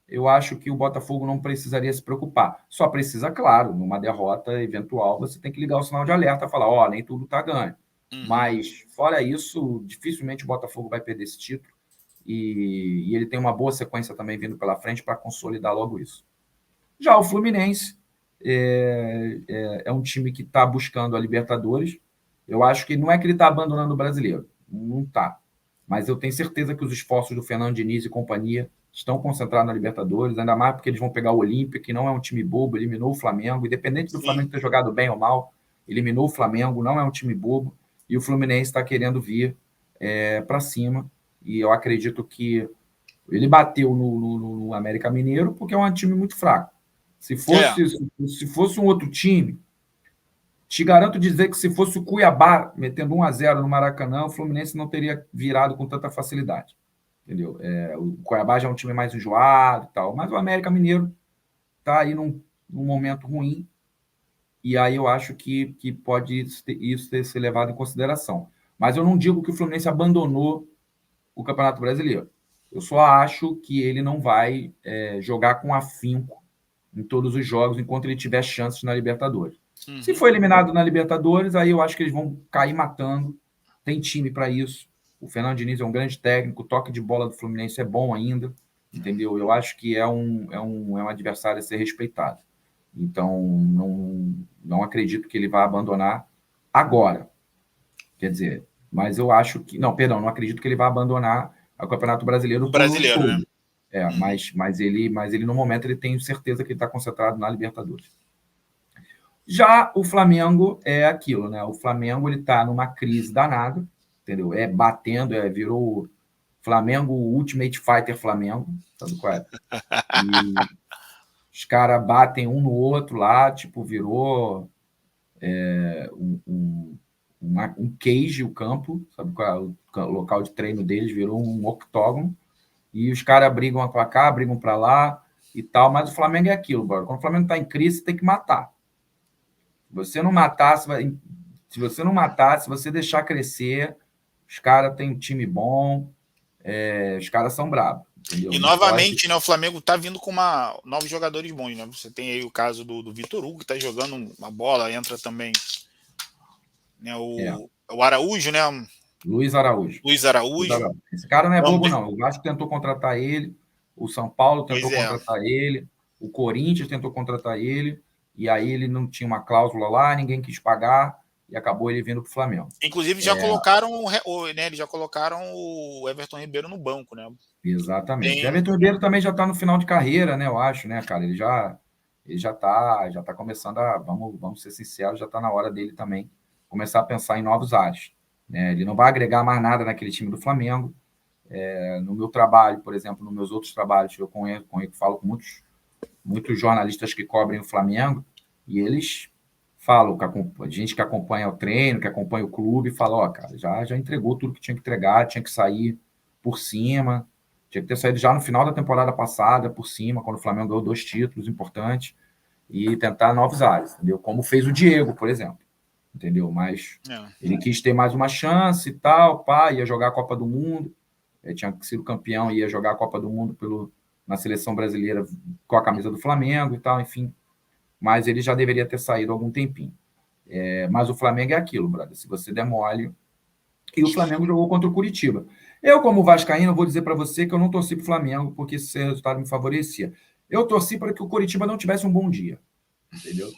eu acho que o Botafogo não precisaria se preocupar. Só precisa, claro, numa derrota eventual, você tem que ligar o sinal de alerta e falar, nem tudo está ganho. Mas, fora isso, dificilmente o Botafogo vai perder esse título. E ele tem uma boa sequência também vindo pela frente para consolidar logo isso. Já o Fluminense é um time que está buscando a Libertadores. Eu acho que não é que ele está abandonando o brasileiro. Não está. Mas eu tenho certeza que os esforços do Fernando Diniz e companhia estão concentrados na Libertadores, ainda mais porque eles vão pegar o Olímpia, que não é um time bobo, eliminou o Flamengo, independente do Flamengo ter jogado bem ou mal, eliminou o Flamengo, não é um time bobo, e o Fluminense está querendo vir para cima, e eu acredito que ele bateu no América Mineiro porque é um time muito fraco. Se fosse um outro time, te garanto dizer que se fosse o Cuiabá metendo 1-0 no Maracanã, o Fluminense não teria virado com tanta facilidade. Entendeu? O Cuiabá já é um time mais enjoado e tal, mas o América Mineiro está aí num momento ruim, e aí eu acho que pode isso ter sido levado em consideração. Mas eu não digo que o Fluminense abandonou o Campeonato Brasileiro. Eu só acho que ele não vai jogar com afinco em todos os jogos enquanto ele tiver chances na Libertadores. Se for eliminado na Libertadores, aí eu acho que eles vão cair matando. Tem time para isso. O Fernando Diniz é um grande técnico, o toque de bola do Fluminense é bom ainda, entendeu? Eu acho que é um adversário a ser respeitado. Então, não acredito que ele vá abandonar agora. Quer dizer, mas eu acho que... Não acredito que ele vá abandonar o Campeonato Brasileiro. Né? Mas ele, no momento, ele tem certeza que ele está concentrado na Libertadores. Já o Flamengo é aquilo, né? O Flamengo ele está numa crise danada, entendeu? Batendo, virou Flamengo Ultimate Fighter Flamengo, sabe qual é? E os caras batem um no outro lá, tipo, virou um cage o campo, sabe qual é? O local de treino deles virou um octógono, e os caras brigam para cá, brigam para lá e tal, mas o Flamengo é aquilo, bro. Quando o Flamengo está em crise, tem que matar. Se você não matar, se você deixar crescer, os caras têm um time bom, os caras são bravos. E novamente, né, o Flamengo está vindo com novos jogadores bons, né? Você tem aí o caso do Vitor Hugo, que está jogando uma bola, entra também, né, o Araújo, né? Luiz Araújo. Luiz Araújo. Esse cara não é bobo, não. O Vasco tentou contratar ele, o São Paulo tentou contratar ele, o Corinthians tentou contratar ele, e aí ele não tinha uma cláusula lá, ninguém quis pagar, e acabou ele vindo para o Flamengo. Inclusive, já colocaram, né, eles já colocaram o Everton Ribeiro no banco, né? Exatamente. O Everton Ribeiro também já está no final de carreira, né? Eu acho, né, cara? Ele já está começando a, vamos ser sinceros, já está na hora dele também começar a pensar em novos ares. Né? Ele não vai agregar mais nada naquele time do Flamengo. No meu trabalho, por exemplo, nos meus outros trabalhos, eu falo com muitos jornalistas que cobrem o Flamengo, e eles falam, a gente que acompanha o treino, que acompanha o clube, fala, ó, cara, já entregou tudo que tinha que entregar, tinha que sair por cima, tinha que ter saído já no final da temporada passada, por cima, quando o Flamengo ganhou 2 títulos importantes, e tentar novos ares, entendeu? Como fez o Diego, por exemplo, entendeu? Mas ele quis ter mais uma chance e tal, ia jogar a Copa do Mundo, tinha sido campeão, ia jogar a Copa do Mundo na seleção brasileira com a camisa do Flamengo e tal, enfim. Mas ele já deveria ter saído há algum tempinho. Mas o Flamengo é aquilo, brother. Se você der mole... E o Flamengo jogou contra o Curitiba. Eu, como vascaíno, vou dizer para você que eu não torci para o Flamengo, porque esse resultado me favorecia. Eu torci para que o Curitiba não tivesse um bom dia. Entendeu?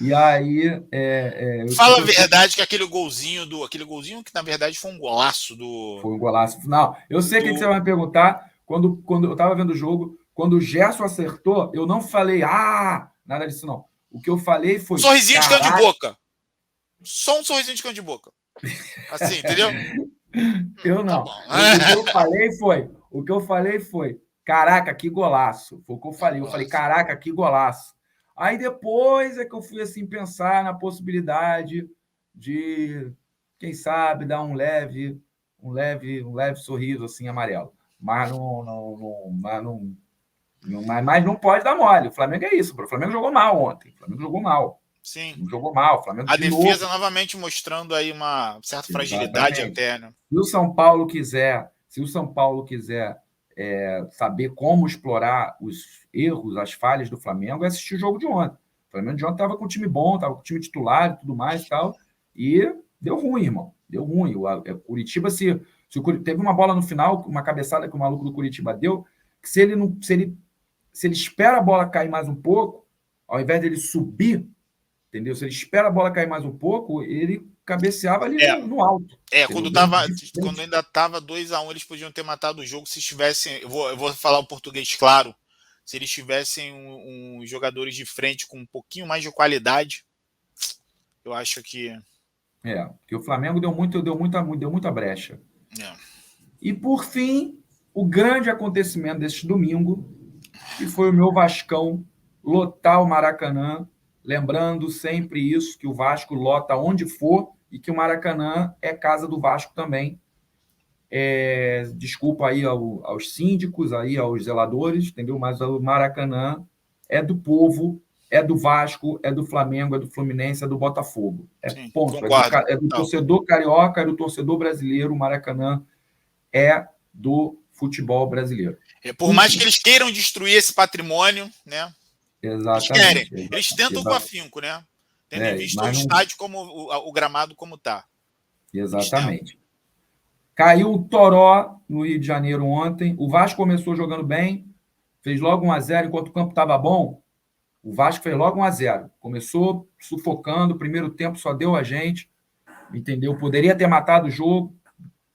E aí... Fala a verdade que aquele golzinho que na verdade foi um golaço do... Foi um golaço. Não, eu sei o que você vai me perguntar. Quando eu estava vendo o jogo, quando o Gerson acertou, eu não falei, nada disso não. O que eu falei foi... Sorrisinho de canto de boca. Só um sorrisinho de canto de boca. Assim, entendeu? Eu não. Tá bom. O que eu falei foi, caraca, que golaço. Foi o que eu falei. Eu falei, caraca, que golaço. Aí depois é que eu fui assim pensar na possibilidade de, quem sabe, dar um leve sorriso assim amarelo. Mas não pode dar mole. O Flamengo é isso. O Flamengo jogou mal ontem. O Flamengo jogou mal. Sim. Jogou mal. O Flamengo a defesa novamente mostrando aí uma certa fragilidade até, né? Se o São Paulo quiser saber como explorar os erros, as falhas do Flamengo, é assistir o jogo de ontem. O Flamengo de ontem estava com um time bom, estava com o time titular e tudo mais e tal, e deu ruim, irmão. Deu ruim. O Curitiba, se o Curitiba teve uma bola no final, uma cabeçada que o maluco do Curitiba deu, que se ele espera a bola cair mais um pouco, ao invés dele subir, entendeu? Se ele espera a bola cair mais um pouco, ele cabeceava ali no alto. Quando ainda estava 2-1, eles podiam ter matado o jogo se estivessem. Eu vou falar o português claro. Se eles tivessem jogadores de frente com um pouquinho mais de qualidade, eu acho que. Porque o Flamengo deu muita brecha. E por fim, o grande acontecimento deste domingo, que foi o meu Vascão lotar o Maracanã. Lembrando sempre isso, que o Vasco lota onde for e que o Maracanã é casa do Vasco também. Desculpa aí aos síndicos, aí aos zeladores, entendeu? Mas o Maracanã é do povo, é do Vasco, é do Flamengo, é do Fluminense, é do Botafogo. Sim, ponto. É do torcedor carioca, é do torcedor brasileiro. O Maracanã é do futebol brasileiro. Por mais que eles queiram destruir esse patrimônio, né? Exatamente. Eles tentam com afinco, né? Tendo em vista o estádio, como o gramado como está. Exatamente. Caiu o Toró no Rio de Janeiro ontem. O Vasco começou jogando bem, fez logo 1-0 enquanto o campo estava bom. O Vasco fez logo 1-0. Começou sufocando, o primeiro tempo só deu a gente, entendeu? Poderia ter matado o jogo,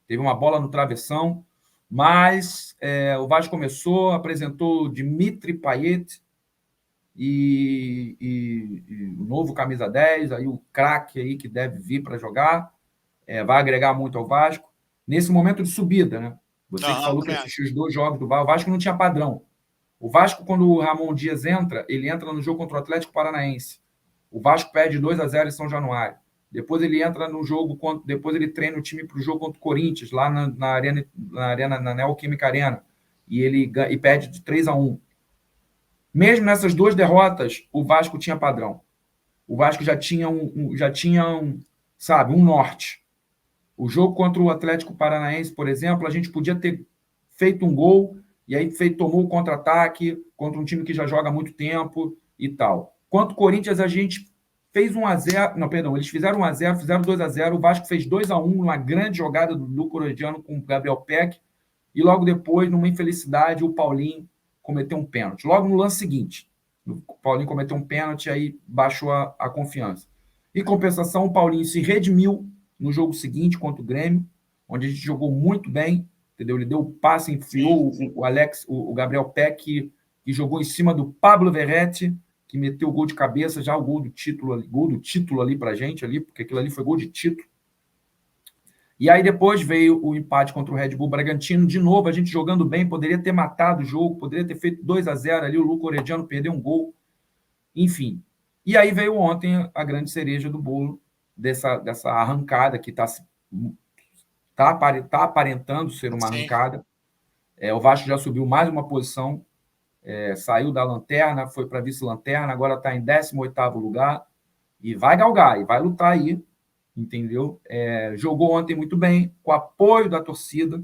teve uma bola no travessão, mas o Vasco começou, apresentou Dimitri Payet, e o novo camisa 10, aí o craque aí que deve vir para jogar, vai agregar muito ao Vasco. Nesse momento de subida, né? Você que falou que assistiu os 2 jogos do Vasco, o Vasco não tinha padrão. O Vasco, quando o Ramon Dias entra, ele entra no jogo contra o Atlético Paranaense. O Vasco perde 2-0 em São Januário. Depois ele entra no jogo, depois ele treina o time para o jogo contra o Corinthians, lá na Neoquímica Arena, e perde de 3-1. Mesmo nessas 2 derrotas, o Vasco tinha padrão. O Vasco já tinha um norte. O jogo contra o Atlético Paranaense, por exemplo, a gente podia ter feito um gol e aí tomou o contra-ataque contra um time que já joga há muito tempo e tal. Quanto o Corinthians, a gente fez 1-0, não, perdão, eles fizeram 1-0, fizeram 2-0, o Vasco fez 2-1, uma grande jogada do Luco Orediano com o Gabriel Peck, e logo depois, numa infelicidade, o Paulinho cometeu um pênalti. Logo no lance seguinte, o Paulinho cometeu um pênalti, aí baixou a confiança. Em compensação, o Paulinho se redimiu no jogo seguinte contra o Grêmio, onde a gente jogou muito bem, entendeu? Ele deu o passe, enfiou o Gabriel Peck, que jogou em cima do Pablo Verratti, que meteu o gol de cabeça, já o gol do título ali pra gente, ali, porque aquilo ali foi gol de título. E aí depois veio o empate contra o Red Bull Bragantino, de novo, a gente jogando bem, poderia ter matado o jogo, poderia ter feito 2-0 ali, o Luco Orediano perdeu um gol, enfim. E aí veio ontem a grande cereja do bolo dessa arrancada que está aparentando ser uma arrancada. O Vasco já subiu mais uma posição, saiu da lanterna, foi para vice-lanterna, agora está em 18º lugar e vai galgar, e vai lutar aí, entendeu? Jogou ontem muito bem, com apoio da torcida,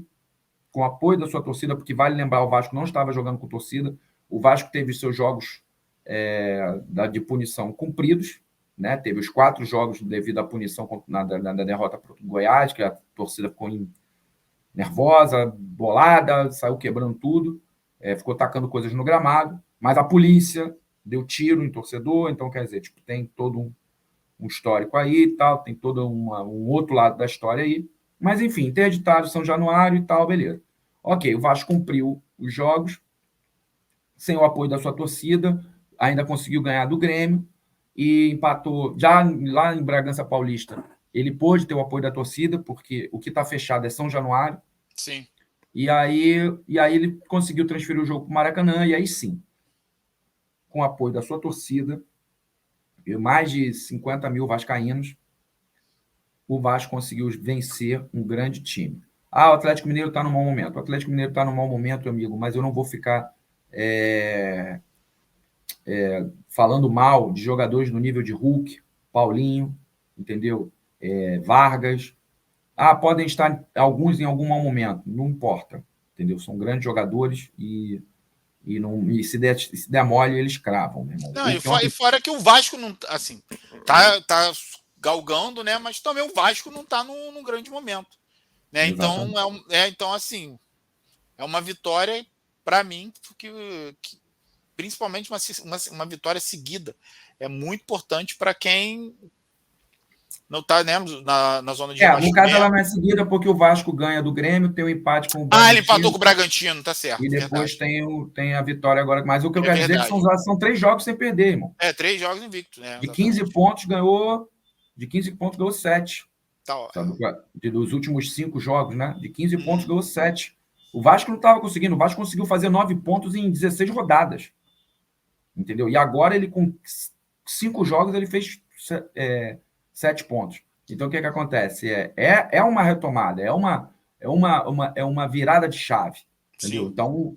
com apoio da sua torcida, porque vale lembrar, o Vasco não estava jogando com torcida, o Vasco teve seus jogos de punição cumpridos, né? Teve os 4 jogos devido à punição na derrota para o Goiás, que a torcida ficou nervosa, bolada, saiu quebrando tudo, ficou tacando coisas no gramado, mas a polícia deu tiro em torcedor, então, quer dizer, tipo, tem todo um histórico aí e tal, tem todo um outro lado da história aí, mas, enfim, interditado São Januário e tal, beleza. Ok, o Vasco cumpriu os jogos, sem o apoio da sua torcida, ainda conseguiu ganhar do Grêmio e empatou. Já lá em Bragança Paulista, ele pôde ter o apoio da torcida, porque o que está fechado é São Januário. Sim. E aí ele conseguiu transferir o jogo para o Maracanã, e aí sim, com o apoio da sua torcida, e mais de 50 mil vascaínos, o Vasco conseguiu vencer um grande time. O Atlético Mineiro está no mau momento. O Atlético Mineiro está no mau momento, amigo, mas eu não vou ficar falando mal de jogadores no nível de Hulk, Paulinho, entendeu? Vargas. Podem estar alguns em algum mau momento, não importa, entendeu? São grandes jogadores e se der mole, eles cravam, meu irmão. Não, e fora que o Vasco não, assim, tá galgando, né? Mas também o Vasco não tá num grande momento, né? Então, então, assim, é uma vitória para mim, porque principalmente uma vitória seguida é muito importante para quem não está, né, na zona de no caso, ela não é seguida porque o Vasco ganha do Grêmio, tem um empate com o Bragantino. Ele empatou com o Bragantino, tá certo. E depois tem a vitória agora. Mas o que eu quero dizer é que são 3 jogos sem perder, irmão. 3 jogos invictos, né? De 15 pontos ganhou 7. Tá, dos últimos 5 jogos, né? De 15 pontos ganhou 7. O Vasco não estava conseguindo. O Vasco conseguiu fazer 9 pontos em 16 rodadas. Entendeu? E agora ele, com 5 jogos, ele fez 7 pontos. Então, o que acontece? É uma retomada, é uma virada de chave. Entendeu? Sim. Então,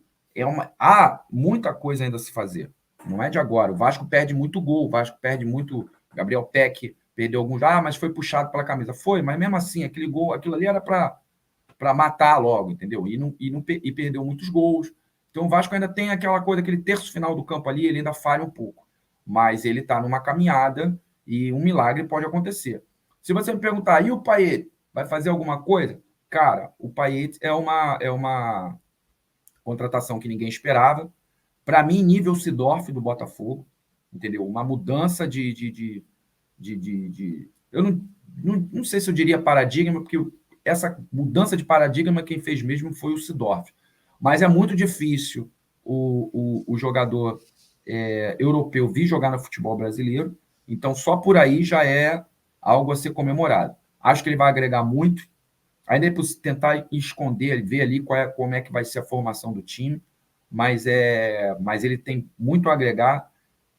há muita coisa ainda a se fazer. Não é de agora. O Vasco perde muito gol, o Vasco perde muito. Gabriel Peck perdeu alguns. Mas foi puxado pela camisa. Foi, mas mesmo assim, aquilo ali era para matar logo, entendeu? E perdeu muitos gols. Então, o Vasco ainda tem aquela coisa, aquele terço final do campo ali, ele ainda falha um pouco. Mas ele está numa caminhada e um milagre pode acontecer. Se você me perguntar, e o Payet vai fazer alguma coisa? Cara, o Payet é uma contratação que ninguém esperava. Para mim, nível Seedorf do Botafogo, entendeu? Uma mudança de eu não sei se eu diria paradigma, porque essa mudança de paradigma quem fez mesmo foi o Seedorf. Mas é muito difícil o jogador europeu vir jogar no futebol brasileiro, então só por aí já é algo a ser comemorado. Acho que ele vai agregar muito, ainda é possível tentar esconder, ver ali como é que vai ser a formação do time, mas ele tem muito a agregar,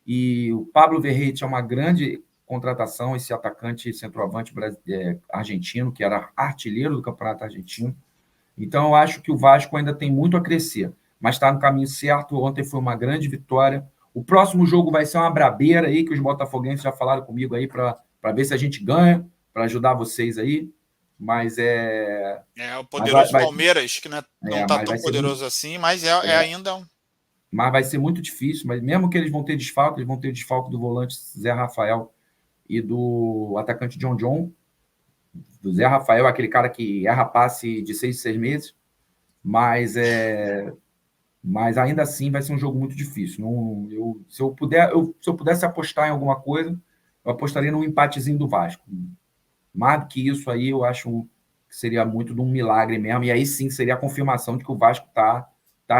e o Pablo Verratti é uma grande contratação, esse atacante centroavante argentino, que era artilheiro do Campeonato Argentino. Então, eu acho que o Vasco ainda tem muito a crescer, mas está no caminho certo. Ontem foi uma grande vitória. O próximo jogo vai ser uma brabeira aí, que os botafoguenses já falaram comigo aí, para ver se a gente ganha, para ajudar vocês aí. mas É o mas poderoso Palmeiras, que não está mas tão vai ser muito, poderoso assim, mas é ainda um. mas vai ser muito difícil. Mas mesmo que eles vão ter desfalque, eles vão ter desfalque do volante Zé Rafael e do atacante John John. Do Zé Rafael, aquele cara que erra passe de 6 em 6 meses, mas mas ainda assim vai ser um jogo muito difícil. Não, se eu pudesse apostar em alguma coisa, eu apostaria num empatezinho do Vasco. Mais do que isso aí, eu acho que seria muito de um milagre mesmo, e aí sim seria a confirmação de que o Vasco tá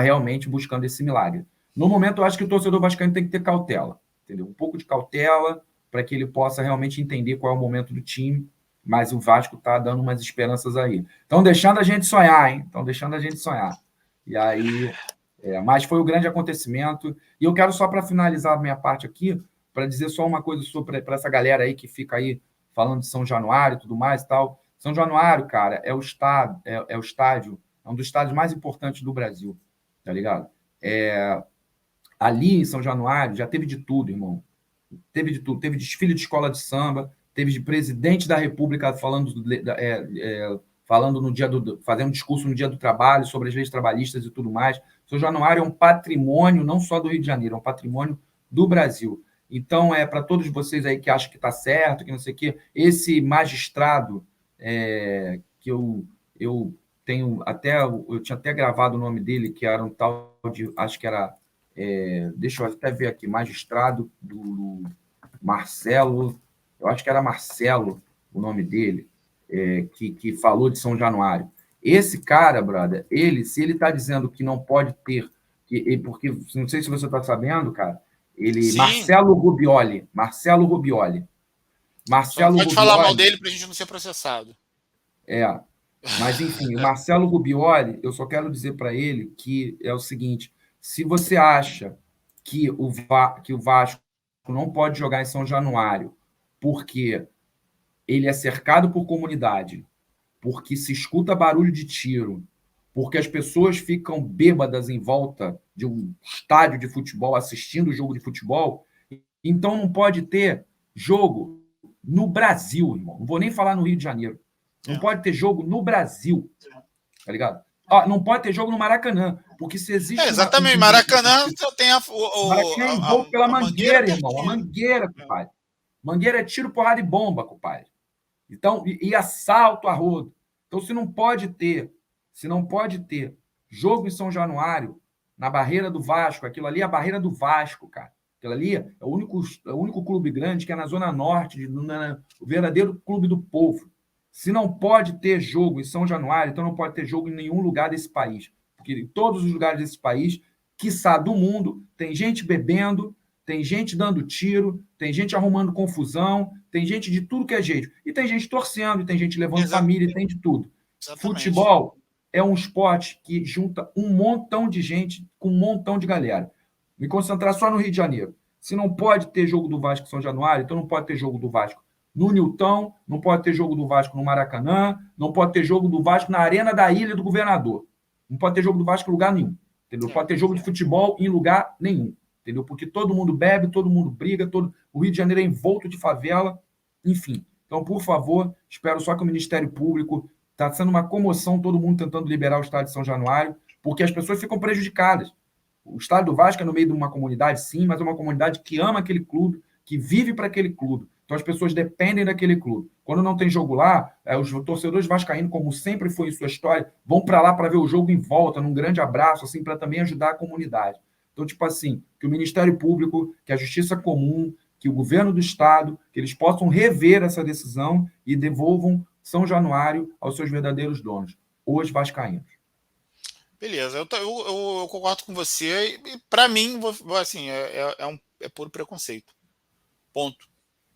realmente buscando esse milagre. No momento, eu acho que o torcedor vascaíno tem que ter cautela, entendeu? Um pouco de cautela para que ele possa realmente entender qual é o momento do time, mas o Vasco está dando umas esperanças aí. Estão deixando a gente sonhar, hein? Estão deixando a gente sonhar. E aí, mas foi o grande acontecimento. E eu quero só para finalizar a minha parte aqui, para dizer só uma coisa sobre para essa galera aí que fica aí falando de São Januário e tudo mais e tal. São Januário, cara, é o estádio, é um dos estádios mais importantes do Brasil, tá ligado? Ali em São Januário já teve de tudo, irmão. Teve de tudo. Teve desfile de escola de samba, teve de presidente da República falando no dia fazendo discurso no dia do trabalho sobre as leis trabalhistas e tudo mais. São Januário é um patrimônio não só do Rio de Janeiro, é um patrimônio do Brasil. Então, para todos vocês aí que acham que está certo, que não sei o quê, esse magistrado que eu tenho até, eu tinha até gravado o nome dele, que era um tal de, acho que era, deixa eu até ver aqui, magistrado do Marcelo, eu acho que era Marcelo o nome dele, que falou de São Januário. Esse cara, brother, se ele está dizendo que não pode ter, porque não sei se você está sabendo, cara, Sim. Marcelo Rubioli. Só não Marcelo pode falar mal Rubioli, dele para a gente não ser processado. mas enfim, o Marcelo Rubioli, eu só quero dizer para ele que é o seguinte: se você acha que o Vasco não pode jogar em São Januário porque ele é cercado por comunidade, porque se escuta barulho de tiro, porque as pessoas ficam bêbadas em volta de um estádio de futebol, assistindo o jogo de futebol, então não pode ter jogo no Brasil, irmão. Não vou nem falar no Rio de Janeiro. Não pode ter jogo no Brasil, tá ligado? Não pode ter jogo no Maracanã, porque se existe exatamente. Maracanã só tem Maracanã é envolto pela a mangueira mangueira, irmão. A pertinho. mangueira, compadre. Mangueira é tiro, porrada e bomba, compadre. Então, e assalto a rodo. Então, se não pode ter jogo em São Januário, na barreira do Vasco, aquilo ali é a barreira do Vasco, cara. Aquilo ali é o único clube grande que é na Zona Norte, o verdadeiro clube do povo. Se não pode ter jogo em São Januário, então não pode ter jogo em nenhum lugar desse país. Porque em todos os lugares desse país, quiçá do mundo, tem gente bebendo, tem gente dando tiro, tem gente arrumando confusão, tem gente de tudo que é jeito. E tem gente torcendo, e tem gente levando família, e tem de tudo. Exatamente. Futebol é um esporte que junta um montão de gente com um montão de galera. Me concentrar só no Rio de Janeiro. Se não pode ter jogo do Vasco em São Januário, então não pode ter jogo do Vasco no Nilton, não pode ter jogo do Vasco no Maracanã, não pode ter jogo do Vasco na Arena da Ilha do Governador. Não pode ter jogo do Vasco em lugar nenhum. Entendeu? Pode ter jogo de futebol em lugar nenhum. Entendeu? Porque todo mundo bebe, todo mundo briga, o Rio de Janeiro é envolto de favela, enfim. Então, por favor, espero só que o Ministério Público está sendo uma comoção, todo mundo tentando liberar o estádio de São Januário, porque as pessoas ficam prejudicadas. O estádio do Vasco é no meio de uma comunidade, sim, mas é uma comunidade que ama aquele clube, que vive para aquele clube. Então as pessoas dependem daquele clube. Quando não tem jogo lá, os torcedores vascaínos, como sempre foi em sua história, vão para lá para ver o jogo em volta, num grande abraço, assim, para também ajudar a comunidade. Então, tipo assim, que o Ministério Público, que a Justiça Comum, que o governo do Estado, que eles possam rever essa decisão e devolvam São Januário aos seus verdadeiros donos, os vascaínos. Beleza, eu concordo com você. E para mim, assim, é puro preconceito. Ponto.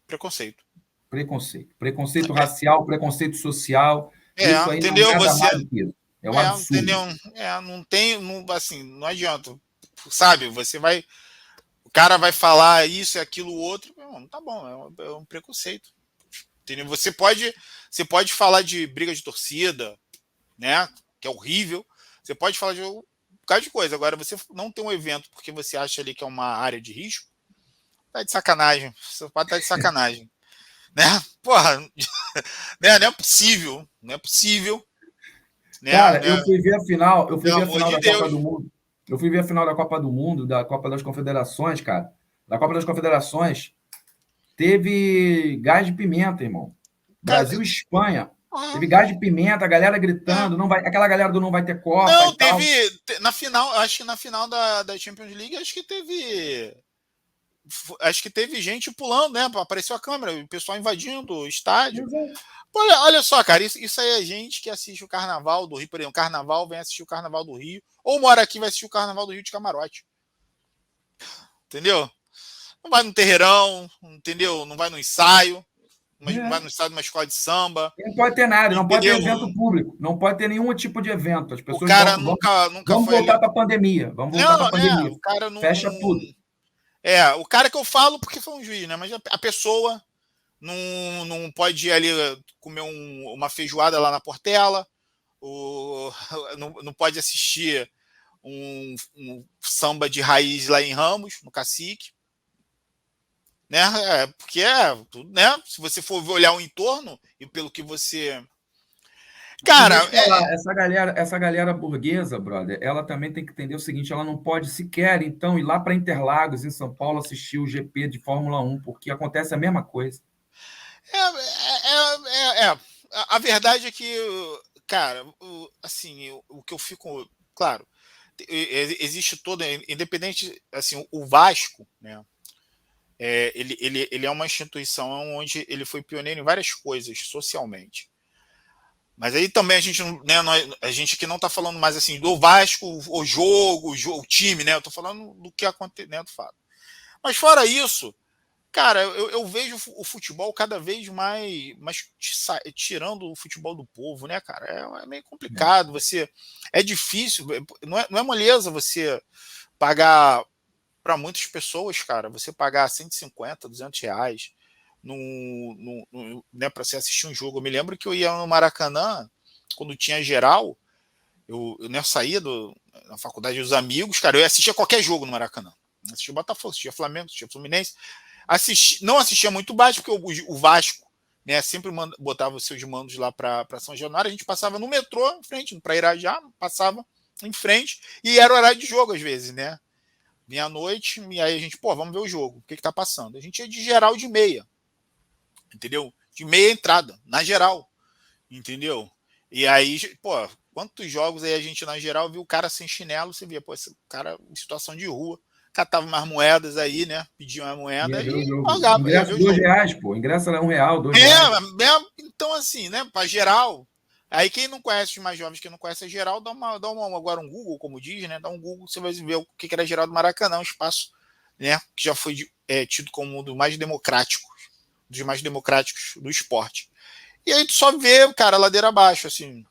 Preconceito. Preconceito racial, preconceito social. Isso aí não é entendeu? nada Você, mais do que isso. É um absurdo. entendeu? Não tem, assim, não adianta. Sabe, o cara vai falar isso e aquilo outro, não tá bom, é um preconceito. Entendeu? Você pode falar de briga de torcida, né? Que é horrível. Você pode falar de um bocado de coisa. Agora, você não tem um evento porque você acha ali que é uma área de risco, tá de sacanagem. Você pode estar de sacanagem. Né? Porra, né? Não é possível. Não é possível. Né? Cara, Né? eu fui Pelo ver a amor final de da Copa Deus. do Mundo. Eu fui ver a final da Copa do Mundo, da Copa das Confederações, cara. Da Copa das Confederações, teve gás de pimenta, irmão. Cara, Brasil e Espanha. ah, Teve gás de pimenta, a galera é. gritando, não vai, aquela galera do não vai ter Copa e Não, tal. na final, acho que na final da Champions League, acho que teve gente pulando, né? Apareceu a câmera, o pessoal invadindo o estádio. Pô, olha só, cara, isso aí é gente que assiste o Carnaval do Rio, por exemplo, Carnaval vem assistir o Carnaval do Rio, ou mora aqui e vai assistir o Carnaval do Rio de camarote. Entendeu? Não vai no terreirão, entendeu? Não vai no ensaio, não vai É. no ensaio de uma escola de samba, Não pode ter nada, não pode ter entendeu? evento público, não pode ter nenhum tipo de evento. As O pessoas cara nunca vamos foi ali. voltar para a pandemia, vamos voltar para Não, a pandemia. o cara não. Fecha tudo. O cara que eu falo porque foi um juiz, né? Mas a pessoa não pode ir ali comer uma feijoada lá na Portela, não pode assistir um samba de raiz lá em Ramos, no Cacique, né? Porque tudo, né? Se você for olhar o entorno e pelo que você. E Cara, vou te falar, essa galera burguesa, brother, ela também tem que entender o seguinte: ela não pode sequer, então, ir lá para Interlagos, em São Paulo, assistir o GP de Fórmula 1, porque acontece a mesma coisa. a verdade é que, cara, assim, o que eu fico. Claro, existe todo. Independente. Assim, o Vasco, né? Ele é uma instituição onde ele foi pioneiro em várias coisas socialmente. Mas aí também a gente, né, a gente aqui não está falando mais assim do Vasco, o jogo, o time, né? Eu estou falando do que acontece, né, do fato. Mas fora isso, cara, eu vejo o futebol cada vez mais tirando o futebol do povo, né, cara? É meio complicado. É difícil, não é moleza você pagar para muitas pessoas, cara. Você pagar 150, R$ 200 né, para você assistir um jogo. Eu me lembro que eu ia no Maracanã quando tinha geral. Eu saía na faculdade dos amigos, cara. Eu assistia qualquer jogo no Maracanã. Assistia Botafogo, assistia Flamengo, assistia Fluminense. Não assistia muito baixo, porque o Vasco, né, sempre botava os seus mandos lá para São Januário. A gente passava no metrô em frente, para Irajá, passava em frente, e era horário de jogo às vezes, né? Meia-noite, e aí a gente, pô, vamos ver o jogo, o que tá passando? A gente ia de geral de meia, entendeu? De meia entrada, na geral, entendeu? E aí, pô, quantos jogos aí a gente na geral viu o cara sem chinelo, você via, pô, esse cara em situação de rua, catava umas moedas aí, né? Pedia uma moeda Ia ver o e jogo. pagava, ia ver Ingresso o jogo. R$ 2, pô. Ingresso era R$ 1, R$ 2. Então assim, né, para geral. Aí quem não conhece, os mais jovens que não conhecem a geral, agora um Google, como diz, né? Dá um Google, você vai ver o que era geral do Maracanã, um espaço, né, que já foi tido como um dos mais democráticos do esporte. E aí tu só vê, cara, a ladeira abaixo, assim,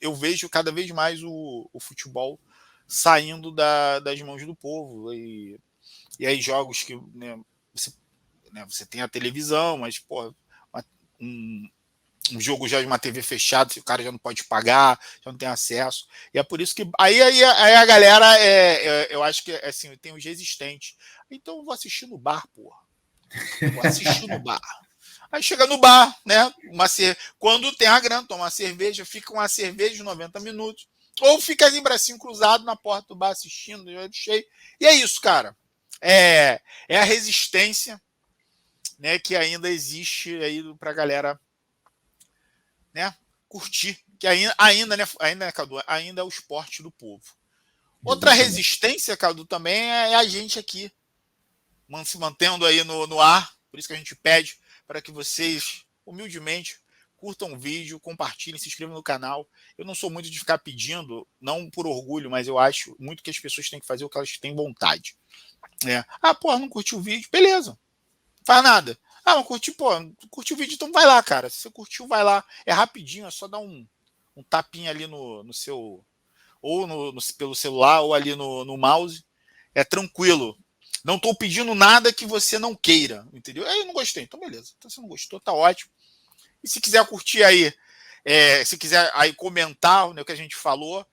eu vejo cada vez mais o futebol saindo das mãos do povo. E aí jogos que, você tem a televisão, mas, pô, um, um jogo já de uma TV fechada, o cara já não pode pagar, já não tem acesso. E é por isso que. Aí a galera, eu acho que assim, tem os resistentes. Então eu vou assistir no bar, porra. Vou assistir no bar. Aí chega no bar, né? Quando tem a grana, toma uma cerveja, fica uma cerveja de 90 minutos. Ou fica ali, bracinho cruzado na porta do bar assistindo, cheio. E é isso, cara. É a resistência, né, que ainda existe aí pra galera, né, curtir. Que ainda, né, Cadu, ainda é o esporte do povo. Outra Exatamente. resistência, Cadu, também é a gente aqui, se mantendo aí no ar. Por isso que a gente pede para que vocês, humildemente, curtam o vídeo, compartilhem, se inscrevam no canal. Eu não sou muito de ficar pedindo, não por orgulho, mas eu acho muito que as pessoas têm que fazer o que elas têm vontade. Pô, não curtiu o vídeo? Beleza. Faz nada. Mas curtiu o vídeo, então vai lá, cara. Se você curtiu, vai lá. É rapidinho, é só dar um tapinha ali no seu. Ou pelo celular, ou ali no mouse. É tranquilo. Não estou pedindo nada que você não queira, entendeu? Eu não gostei, então beleza. Então, se não gostou, tá ótimo. E se quiser curtir aí, se quiser aí comentar, né, o que a gente falou,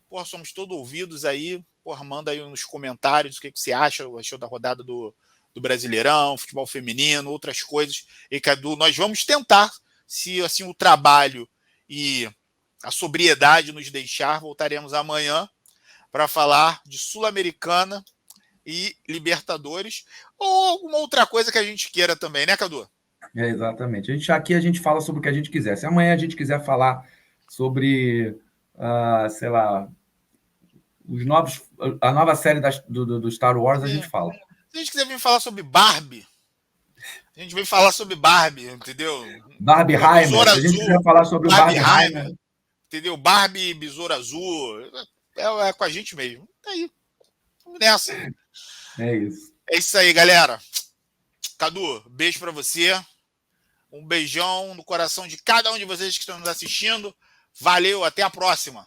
porra, somos todos ouvidos aí. Porra, manda aí nos comentários o que você achou da rodada do do Brasileirão, futebol feminino, outras coisas. E, Cadu, nós vamos tentar, se assim o trabalho e a sobriedade nos deixar, voltaremos amanhã para falar de Sul-Americana e Libertadores, ou alguma outra coisa que a gente queira também, né, Cadu? Exatamente. Aqui a gente fala sobre o que a gente quiser. Se amanhã a gente quiser falar sobre, sei lá, a nova série do Star Wars, a gente fala. Se a gente quiser vir falar sobre Barbie, a gente vem falar sobre Barbie, entendeu? Barbie Heimer. Se a gente quiser falar sobre Barbie o Barbie Heimer, entendeu? Barbie Besouro Azul, é com a gente mesmo. Tá aí. Vamos nessa. É isso. É isso aí, galera. Cadu, beijo para você. Um beijão no coração de cada um de vocês que estão nos assistindo. Valeu, até a próxima.